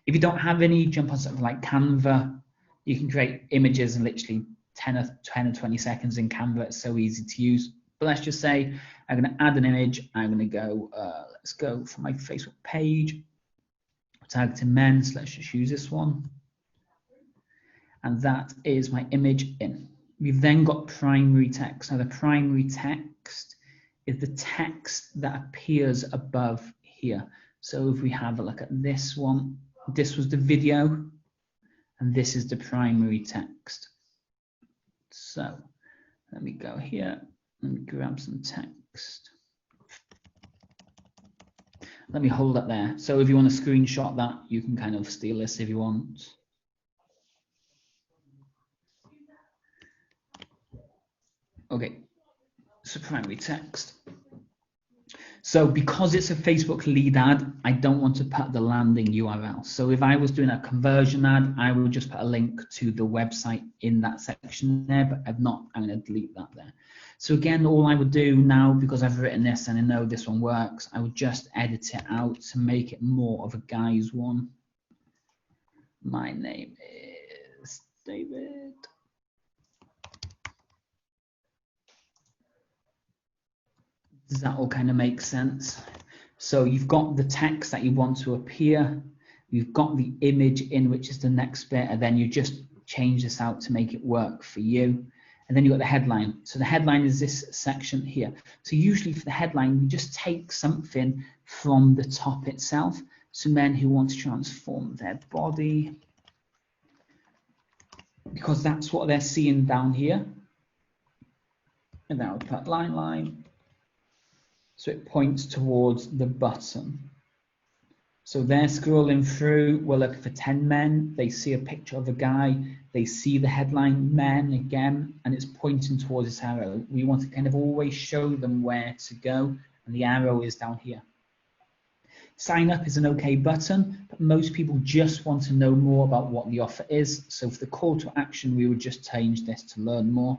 [SPEAKER 3] If you don't have any, jump on something like Canva. You can create images in literally 10 or 20 seconds in Canva. It's so easy to use. But let's just say I'm going to add an image. I'm going to go, let's go for my Facebook page, targeting men. So let's just use this one. And that is my image in. We've then got primary text. Now the primary text is the text that appears above here. So if we have a look at this one, this was the video, and this is the primary text. So let me go here and grab some text. Let me hold that there. So if you want to screenshot that, you can kind of steal this if you want. Okay, so primary text. So because it's a Facebook lead ad, I don't want to put the landing URL. So if I was doing a conversion ad, I would just put a link to the website in that section there, but I've not, I'm going to delete that there. So again, all I would do now, because I've written this and I know this one works, I would just edit it out to make it more of a guy's one. My name is David. Does that all kind of make sense? So you've got the text that you want to appear, you've got the image in, which is the next bit, and then you just change this out to make it work for you. And then you've got the headline. So the headline is this section here. So usually for the headline, you just take something from the top itself. So men who want to transform their body, because that's what they're seeing down here. And then I'll put line. So it points towards the button. So they're scrolling through, we're looking for 10 men, they see a picture of a guy, they see the headline men again, and it's pointing towards this arrow. We want to kind of always show them where to go, and the arrow is down here. Sign up is an okay button, but most people just want to know more about what the offer is. So for the call to action, we would just change this to learn more,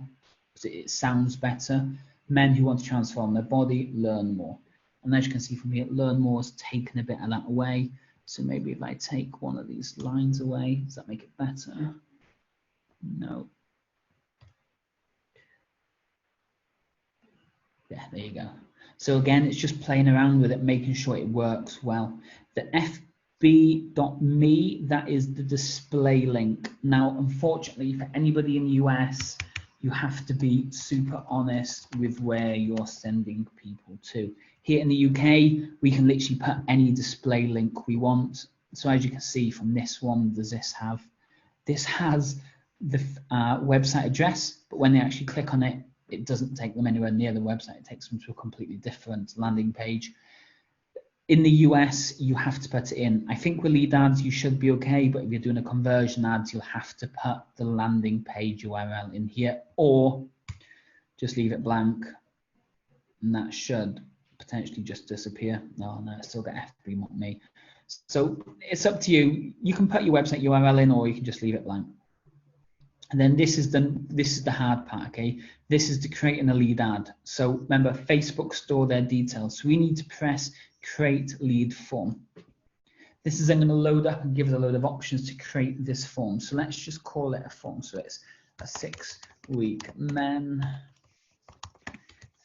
[SPEAKER 3] because it sounds better. Men who want to transform their body, learn more. And as you can see from here, learn more has taken a bit of that away. So maybe if I take one of these lines away, does that make it better? No. Yeah, there you go. So again, it's just playing around with it, making sure it works well. The fb.me, that is the display link. Now, unfortunately, for anybody in the US, you have to be super honest with where you're sending people to. Here in the UK, we can literally put any display link we want. So as you can see from this one, does this have? This has the website address, but when they actually click on it, it doesn't take them anywhere near the website. It takes them to a completely different landing page. In the US, you have to put it in. I think with lead ads, you should be okay, but if you're doing a conversion ads, you'll have to put the landing page URL in here, or just leave it blank, and that should potentially just disappear. No, it's still got fb.me. So it's up to you. You can put your website URL in, or you can just leave it blank. And then this is the hard part, okay? This is to creating a lead ad. So remember, Facebook store their details. So we need to press create lead form. This is then going to load up and give us a load of options to create this form. So let's just call it a form. So it's a 6-week men,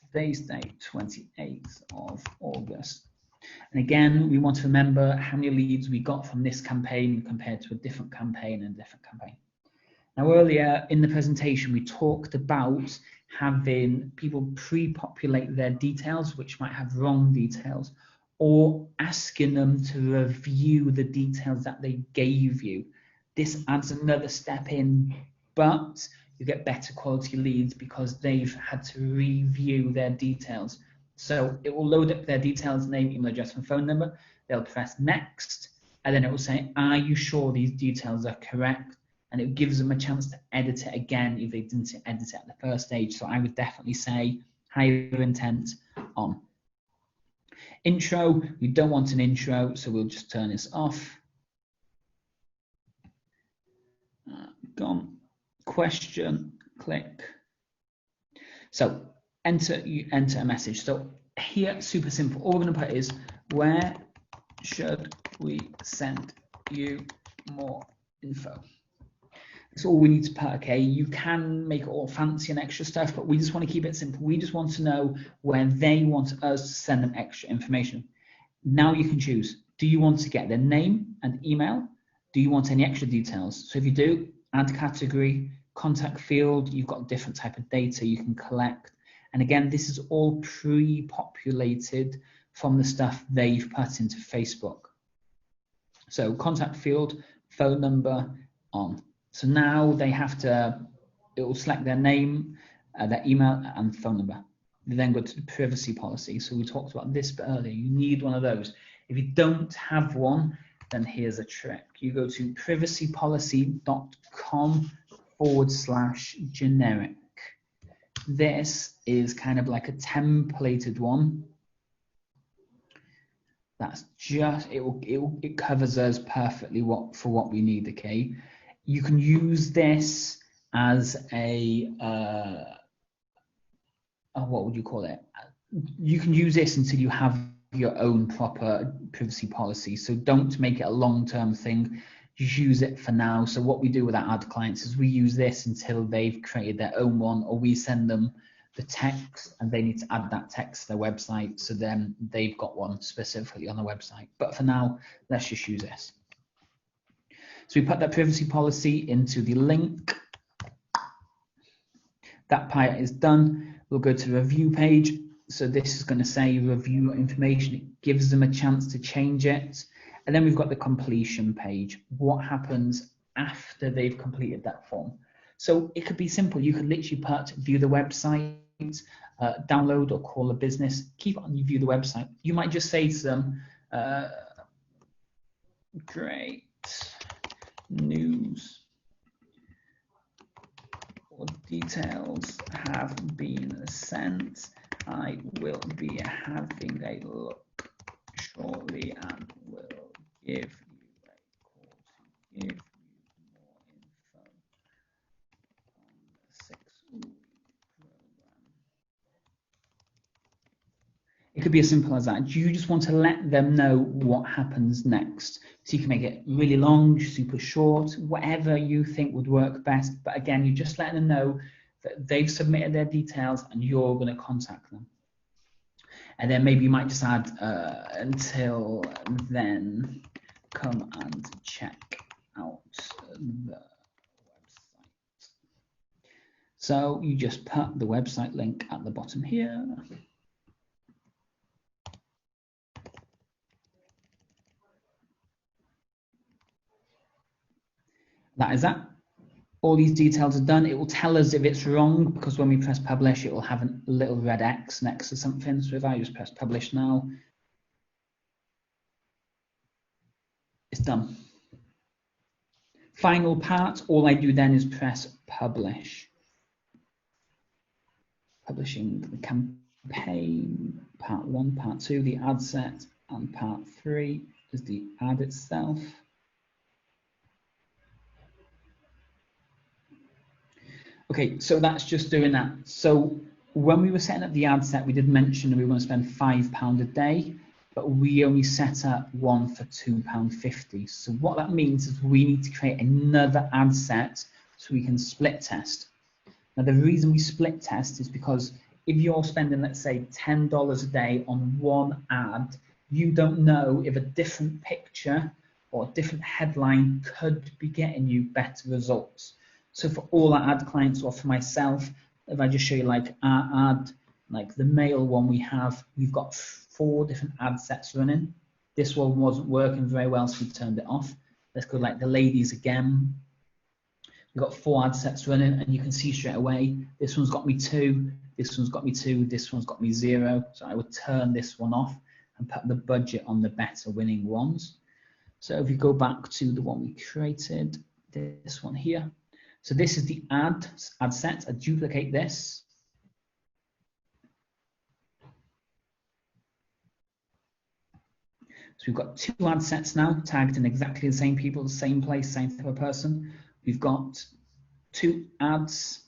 [SPEAKER 3] today's date, 28th of August. And again, we want to remember how many leads we got from this campaign compared to a different campaign and a different campaign. Now, earlier in the presentation, we talked about having people pre-populate their details, which might have wrong details, or asking them to review the details that they gave you. This adds another step in, but you get better quality leads because they've had to review their details. So it will load up their details, name, email address, and phone number. They'll press next, and then it will say, are you sure these details are correct? and it gives them a chance to edit it again if they didn't edit it at the first stage. So I would definitely say higher intent on. Intro, we don't want an intro, so we'll just turn this off. Gone. Question, click. So you enter a message. So here, super simple. All we're going to put is, where should we send you more info? That's all we need to put, okay? You can make it all fancy and extra stuff, but we just want to keep it simple. We just want to know where they want us to send them extra information. Now you can choose. Do you want to get their name and email? Do you want any extra details? So if you do, add category, contact field, you've got different type of data you can collect. And again, this is all pre-populated from the stuff they've put into Facebook. So contact field, phone number on. So now they have to, it will select their name, their email and phone number. They then go to the privacy policy. So we talked about this bit earlier. You need one of those. If you don't have one, then here's a trick. You go to privacypolicy.com/generic. This is kind of like a templated one. That's just, it covers us perfectly for what we need, okay? You can use this as a, what would you call it? You can use this until you have your own proper privacy policy. So don't make it a long-term thing. Just use it for now. So what we do with our ad clients is we use this until they've created their own one, or we send them the text and they need to add that text to their website. So then they've got one specifically on the website. But for now, let's just use this. So we put that privacy policy into the link. That part is done. We'll go to the review page. So this is going to say review information. It gives them a chance to change it. And then we've got the completion page. What happens after they've completed that form? So it could be simple. You could literally put view the website, download or call a business, keep it on view the website. You might just say to them, great news. All details have been sent. I will be having a look shortly and will give you a call to give you more info on the 6-week program. It could be as simple as that. You just want to let them know what happens next. So you can make it really long, super short, whatever you think would work best. But again, you're just letting them know that they've submitted their details and you're going to contact them. And then maybe you might just add, until then, come and check out the website. So you just put the website link at the bottom here. That is that. All these details are done. It will tell us if it's wrong, because when we press publish, it will have a little red X next to something. So if I just press publish now, it's done. Final part, all I do then is press publish. Publishing the campaign, part 1, part 2, the ad set, and part 3 is the ad itself. Okay, so that's just doing that. So when we were setting up the ad set, we did mention that we want to spend £5 a day, but we only set up one for £2.50. So what that means is we need to create another ad set so we can split test. Now the reason we split test is because if you're spending, let's say, $10 a day on one ad, you don't know if a different picture or a different headline could be getting you better results. So for all our ad clients or for myself, if I just show you like our ad, like the male one we have, we've got 4 different ad sets running. This one wasn't working very well, so we turned it off. Let's go like the ladies again. We've got 4 ad sets running, and you can see straight away, this one's got me 2, this one's got me 2, this one's got me 0. So I would turn this one off and put the budget on the better winning ones. So if you go back to the one we created, this one here. So this is the ad set. I duplicate this. So we've got 2 ad sets now, tagged in exactly the same people, the same place, same type of person. We've got 2 ads,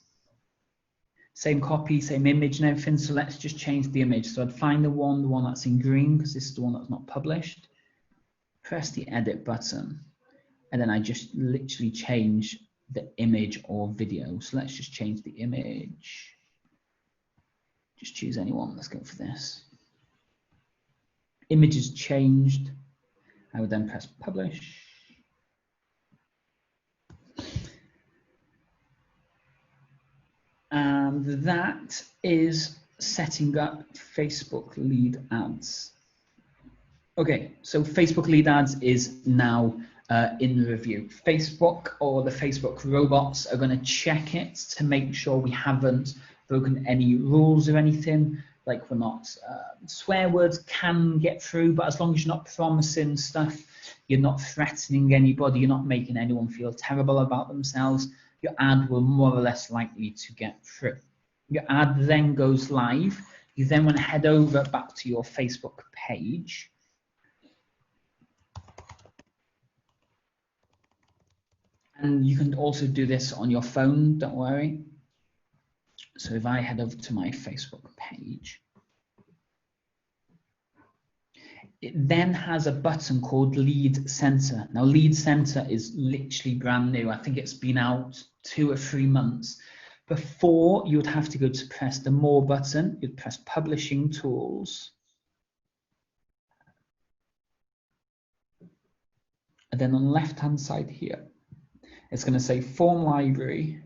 [SPEAKER 3] same copy, same image and everything. So let's just change the image. So I'd find the one that's in green, because this is the one that's not published. Press the edit button, and then I just literally change the image or video. So let's just change the image. Just choose anyone. Let's go for this. Image is changed. I would then press publish. And that is setting up Facebook lead ads. Okay, so Facebook lead ads is now in review. Facebook, or the Facebook robots, are going to check it to make sure we haven't broken any rules or anything. Like, we're not, swear words can get through, but as long as you're not promising stuff, you're not threatening anybody, you're not making anyone feel terrible about themselves, your ad will more or less likely to get through. Your ad then goes live. You then want to head over back to your Facebook page. And you can also do this on your phone, don't worry. So if I head over to my Facebook page, it then has a button called Lead Center. Now, Lead Center is literally brand new. I think it's been out 2 or 3 months. Before, you would have to go to press the More button. You'd press Publishing Tools. And then on the left-hand side here, it's going to say Form Library.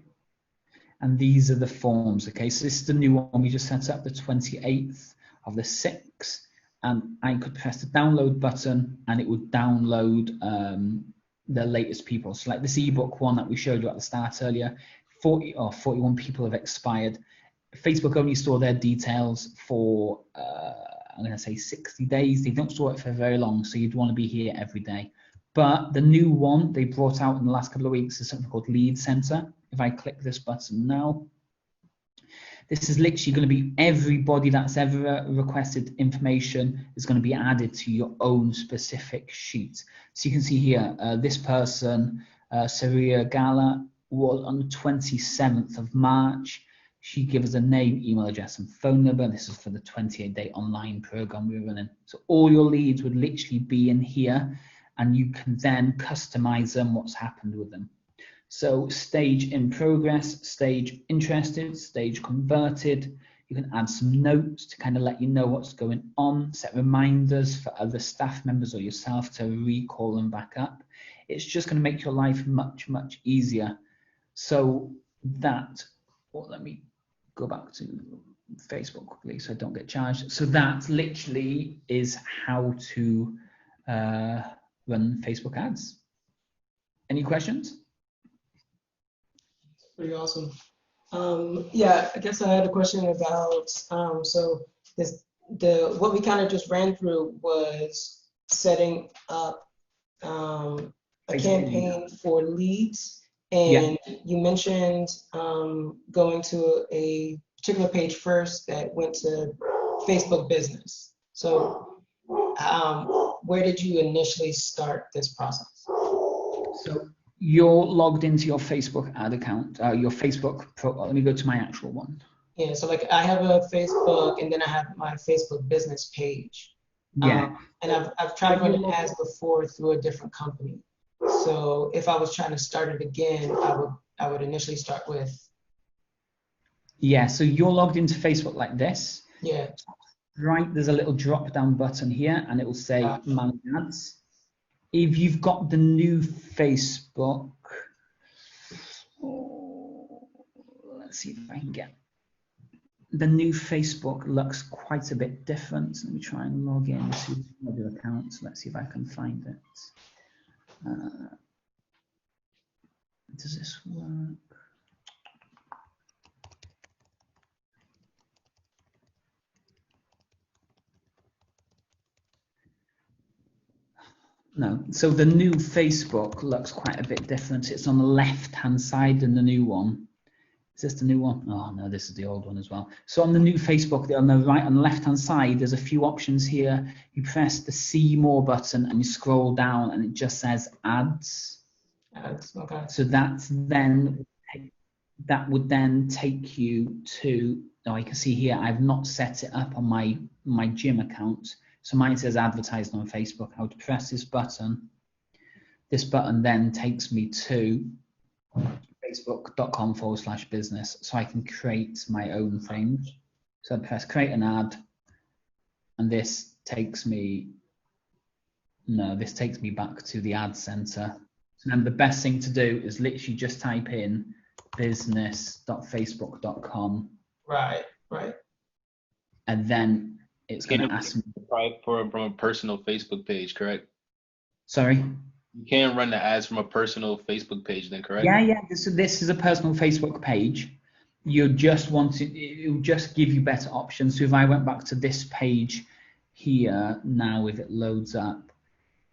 [SPEAKER 3] And these are the forms, okay? So this is the new one we just set up, the 28th of the 6th. And I could press the download button and it would download the latest people. So like this ebook one that we showed you at the start earlier, 41 people have expired. Facebook only store their details for, I'm going to say 60 days. They don't store it for very long, so you'd want to be here every day. But the new one they brought out in the last couple of weeks is something called Lead Center. If I click this button now, this is literally going to be everybody that's ever requested information is going to be added to your own specific sheet. So you can see here, this person, Saria Gala, was on the 27th of March. She gave us a name, email address, and phone number. This is for the 28-day online program we were running. So all your leads would literally be in here, and you can then customize them, what's happened with them. So stage in progress, stage interested, stage converted. You can add some notes to kind of let you know what's going on, set reminders for other staff members or yourself to recall them back up. It's just going to make your life much, much easier. So that, well, let me go back to Facebook quickly so I don't get charged. So that literally is how to run Facebook ads. Any questions?
[SPEAKER 5] Pretty awesome. Yeah, I guess I had a question about so what we kind of just ran through was setting up a campaign for leads, and you mentioned going to a particular page first that went to Facebook Business. So where did you initially start this process?
[SPEAKER 3] So you're logged into your Facebook ad account, your Facebook let me go to my actual one.
[SPEAKER 5] Yeah, so like I have a Facebook, and then I have my Facebook business page.
[SPEAKER 3] Yeah.
[SPEAKER 5] And I've tried running ads before through a different company. So if I was trying to start it again, I would initially start with.
[SPEAKER 3] Yeah, so you're logged into Facebook like this.
[SPEAKER 5] Yeah.
[SPEAKER 3] Right, there's a little drop down button here, and it will say Manage Ads. If you've got the new Facebook, let's see if I can get the new Facebook. Looks quite a bit different. Let me try and log in to other accounts. Let's see if I can find it. Does this work? No. So the new Facebook looks quite a bit different. It's on the left-hand side in the new one. Is this the new one? Oh no, this is the old one as well. So on the new Facebook, on the right, on the left-hand side, there's a few options here. You press the See More button and you scroll down, and it just says Ads.
[SPEAKER 5] Okay.
[SPEAKER 3] So that would then take you to. Now you can see here, I've not set it up on my gym account. So mine says advertised on Facebook. I would press this button. This button then takes me to facebook.com/business, so I can create my own thing. So I press create an ad, and this takes me back to the ad center. So then the best thing to do is literally just type in business.facebook.com.
[SPEAKER 5] Right.
[SPEAKER 3] And then it's going to ask me.
[SPEAKER 4] From a personal Facebook page, correct?
[SPEAKER 3] Sorry?
[SPEAKER 4] You can run the ads from a personal Facebook page then, correct?
[SPEAKER 3] Yeah. This is a personal Facebook page. It'll just give you better options. So if I went back to this page here now, if it loads up,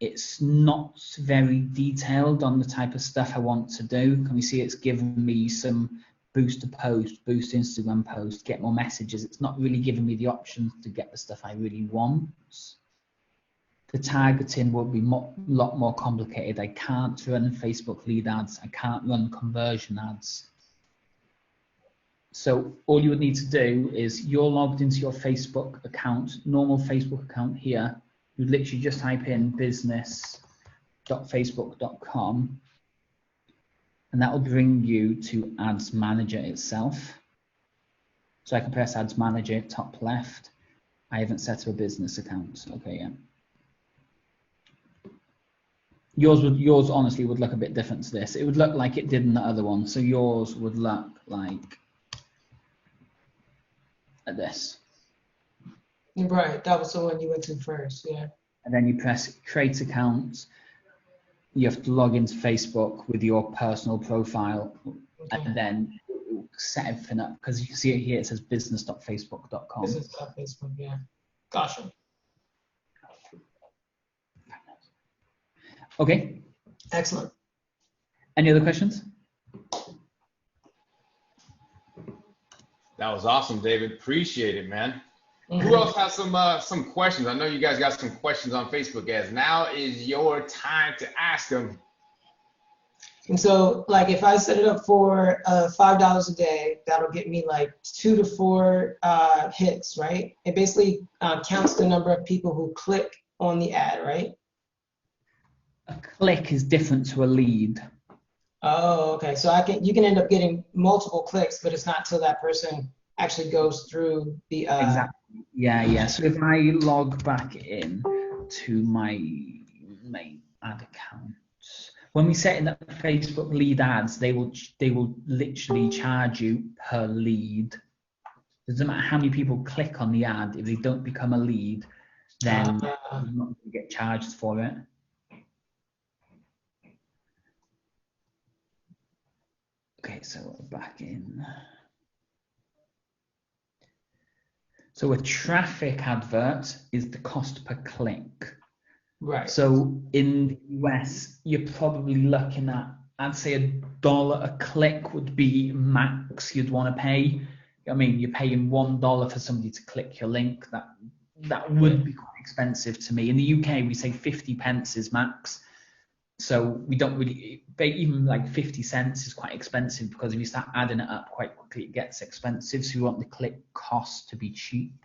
[SPEAKER 3] it's not very detailed on the type of stuff I want to do. Can we see it's given me some boost to post, boost Instagram post, get more messages. It's not really giving me the options to get the stuff I really want. The targeting will be a lot more complicated. I can't run Facebook lead ads. I can't run conversion ads. So all you would need to do is you're logged into your Facebook account, normal Facebook account here. You literally just type in business.facebook.com, and that will bring you to Ads Manager itself. So I can press Ads Manager, top left. I haven't set up a business account. Okay, yeah. Yours honestly would look a bit different to this. It would look like it did in the other one. So yours would look like this.
[SPEAKER 5] Right. That was the one you went to first. Yeah.
[SPEAKER 3] And then you press create account. You have to log into Facebook with your personal profile, and then set everything up, because you can see it here. It says business.facebook.com.
[SPEAKER 5] Business.facebook. Yeah. Gotcha.
[SPEAKER 3] Okay.
[SPEAKER 5] Excellent.
[SPEAKER 3] Any other questions?
[SPEAKER 2] That was awesome, David. Appreciate it, man.
[SPEAKER 5] Mm-hmm.
[SPEAKER 2] Who else has some questions? I know you guys got some questions on Facebook ads. Now is your time to ask them.
[SPEAKER 5] And so, like, if I set it up for $5 a day, that'll get me like 2 to 4 hits, right? It basically counts the number of people who click on the ad, right?
[SPEAKER 3] A click is different to a lead.
[SPEAKER 5] Oh, okay. So you can end up getting multiple clicks, but it's not till that person actually goes through the.
[SPEAKER 3] Exactly. Yeah. So if I log back in to my main ad account, when we set in up Facebook lead ads, they will literally charge you per lead. It doesn't matter how many people click on the ad. If they don't become a lead, then you're not going to get charged for it. Okay, so we're back in. So a traffic advert is the cost per click.
[SPEAKER 5] Right.
[SPEAKER 3] So in the US, you're probably looking at, I'd say $1 a click would be max you'd want to pay. I mean, you're paying $1 for somebody to click your link. That would be quite expensive to me. In the UK, we say 50 pence is max. So we don't really, even like 50 cents is quite expensive, because if you start adding it up quite quickly, it gets expensive. So you want the click cost to be cheap.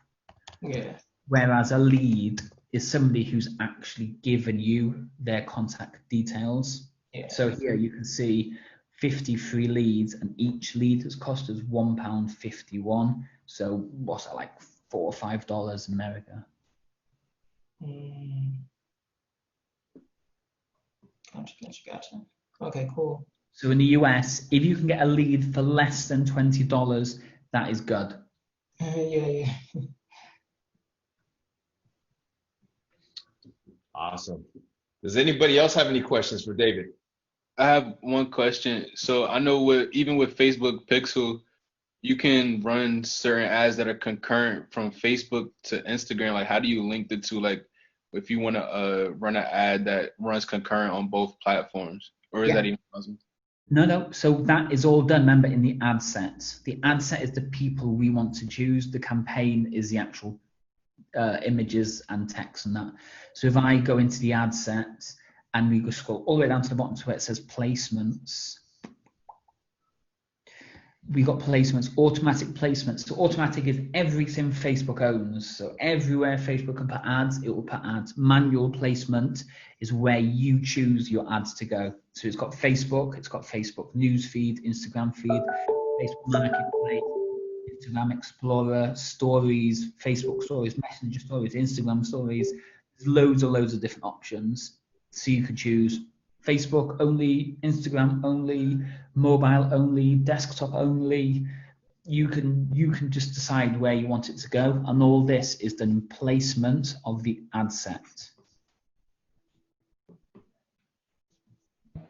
[SPEAKER 5] Yeah.
[SPEAKER 3] Whereas a lead is somebody who's actually given you their contact details.
[SPEAKER 5] Yeah.
[SPEAKER 3] So here you can see 53 leads, and each lead has cost us £1.51. So what's that, like $4 or $5 in America?
[SPEAKER 5] Gotcha. Okay, cool.
[SPEAKER 3] So in the US, if you can get a lead for less than $20, that is good.
[SPEAKER 5] Yeah.
[SPEAKER 2] Awesome. Does anybody else have any questions for David?
[SPEAKER 4] I have one question. So I know even with Facebook Pixel, you can run certain ads that are concurrent from Facebook to Instagram. Like, how do you link the two? Like, if you want to run an ad that runs concurrent on both platforms, or is that even possible?
[SPEAKER 3] No. So that is all done, remember, in the ad set. The ad set is the people we want to choose. The campaign is the actual images and text and that. So if I go into the ad set and we go scroll all the way down to the bottom to where it says placements, we got placements, automatic placements. So automatic is everything Facebook owns. So everywhere Facebook can put ads, it will put ads. Manual placement is where you choose your ads to go. So it's got Facebook newsfeed, Instagram feed, Facebook Marketplace, Instagram Explorer, stories, Facebook stories, Messenger stories, Instagram stories. There's loads of different options. So you could choose Facebook only, Instagram only, mobile only, desktop only. You can just decide where you want it to go, and all this is the placement of the ad set.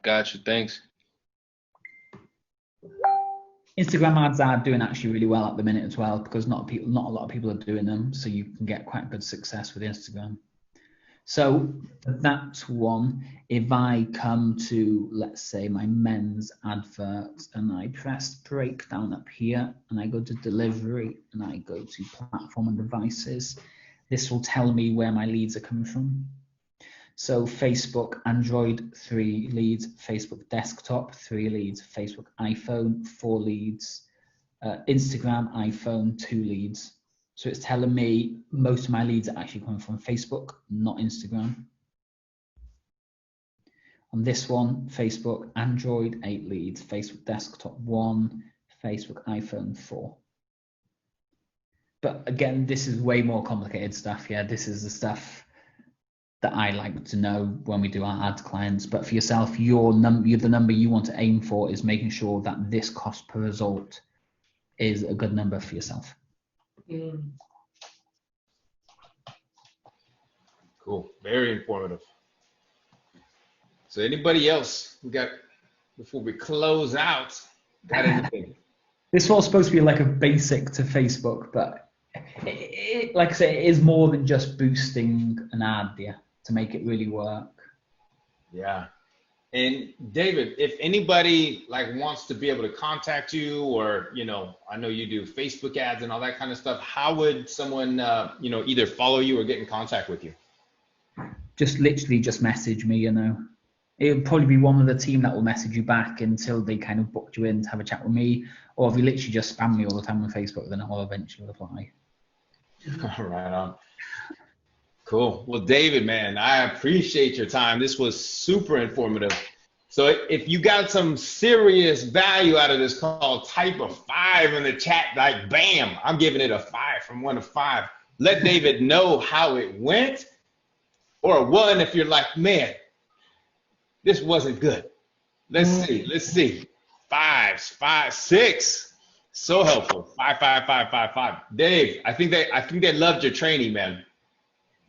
[SPEAKER 4] Gotcha. Thanks.
[SPEAKER 3] Instagram ads are doing actually really well at the minute as well, because not a lot of people are doing them, so you can get quite good success with Instagram. So that's one. If I come to, let's say, my men's advert and I press breakdown up here and I go to delivery and I go to platform and devices, this will tell me where my leads are coming from. So Facebook Android, 3 leads, Facebook Desktop, 3 leads, Facebook iPhone, 4 leads, Instagram iPhone, 2 leads. So it's telling me most of my leads are actually coming from Facebook, not Instagram. On this one, Facebook Android, 8 leads, Facebook Desktop, 1, Facebook iPhone, 4. But again, this is way more complicated stuff. Yeah, this is the stuff that I like to know when we do our ad clients. But for yourself, the number you want to aim for is making sure that this cost per result is a good number for yourself.
[SPEAKER 2] Cool. Very informative. So anybody else we got before we close out? Got anything?
[SPEAKER 3] This was supposed to be like a basic to Facebook, but like I say, it is more than just boosting an ad, to make it really work.
[SPEAKER 2] Yeah. And David, if anybody wants to be able to contact you, or I know you do Facebook ads and all that kind of stuff, how would someone either follow you or get in contact with you?
[SPEAKER 3] Just literally just message me. It'll probably be one of the team that will message you back until they kind of booked you in to have a chat with me, or if you literally just spam me all the time on Facebook, then I'll eventually reply.
[SPEAKER 2] Right on. Cool. Well, David, man, I appreciate your time. This was super informative. So if you got some serious value out of this call, type a 5 in the chat, bam, I'm giving it a 5 from 1 to 5. Let David know how it went, or a 1 if you're like, man, this wasn't good. Let's see. 5, 6. So helpful. 5. Dave, I think they loved your training, man.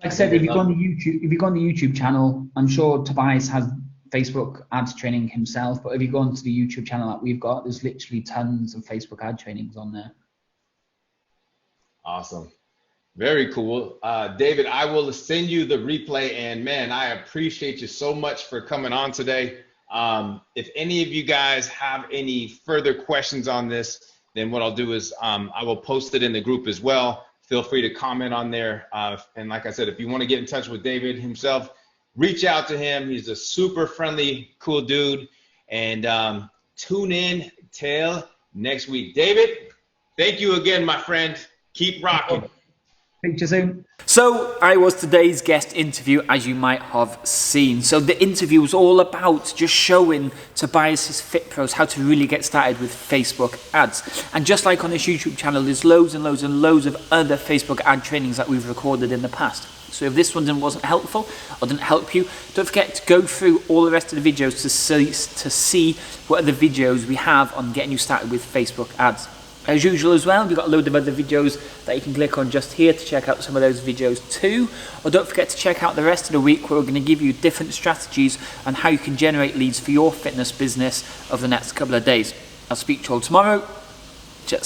[SPEAKER 3] Like I said, if you go on the YouTube channel, I'm sure Tobias has Facebook ads training himself, but if you go onto the YouTube channel that we've got, there's literally tons of Facebook ad trainings on there.
[SPEAKER 2] Awesome. Very cool. David, I will send you the replay, and man, I appreciate you so much for coming on today. If any of you guys have any further questions on this, then what I'll do is I will post it in the group as well. Feel free to comment on there. And like I said, if you want to get in touch with David himself, reach out to him. He's a super friendly, cool dude. And tune in till next week. David, thank you again, my friend. Keep rocking.
[SPEAKER 3] Speak to you soon.
[SPEAKER 1] So I was today's guest interview, as you might have seen. So the interview was all about just showing Tobias's Fit Pros how to really get started with Facebook ads. And just like on this YouTube channel, there's loads and loads and loads of other Facebook ad trainings that we've recorded in the past. So if this one wasn't helpful or didn't help you, don't forget to go through all the rest of the videos to see what other videos we have on getting you started with Facebook ads. As usual as well, we've got a load of other videos that you can click on just here to check out some of those videos too. Or don't forget to check out the rest of the week, where we're going to give you different strategies on how you can generate leads for your fitness business over the next couple of days. I'll speak to you all tomorrow. Cheers.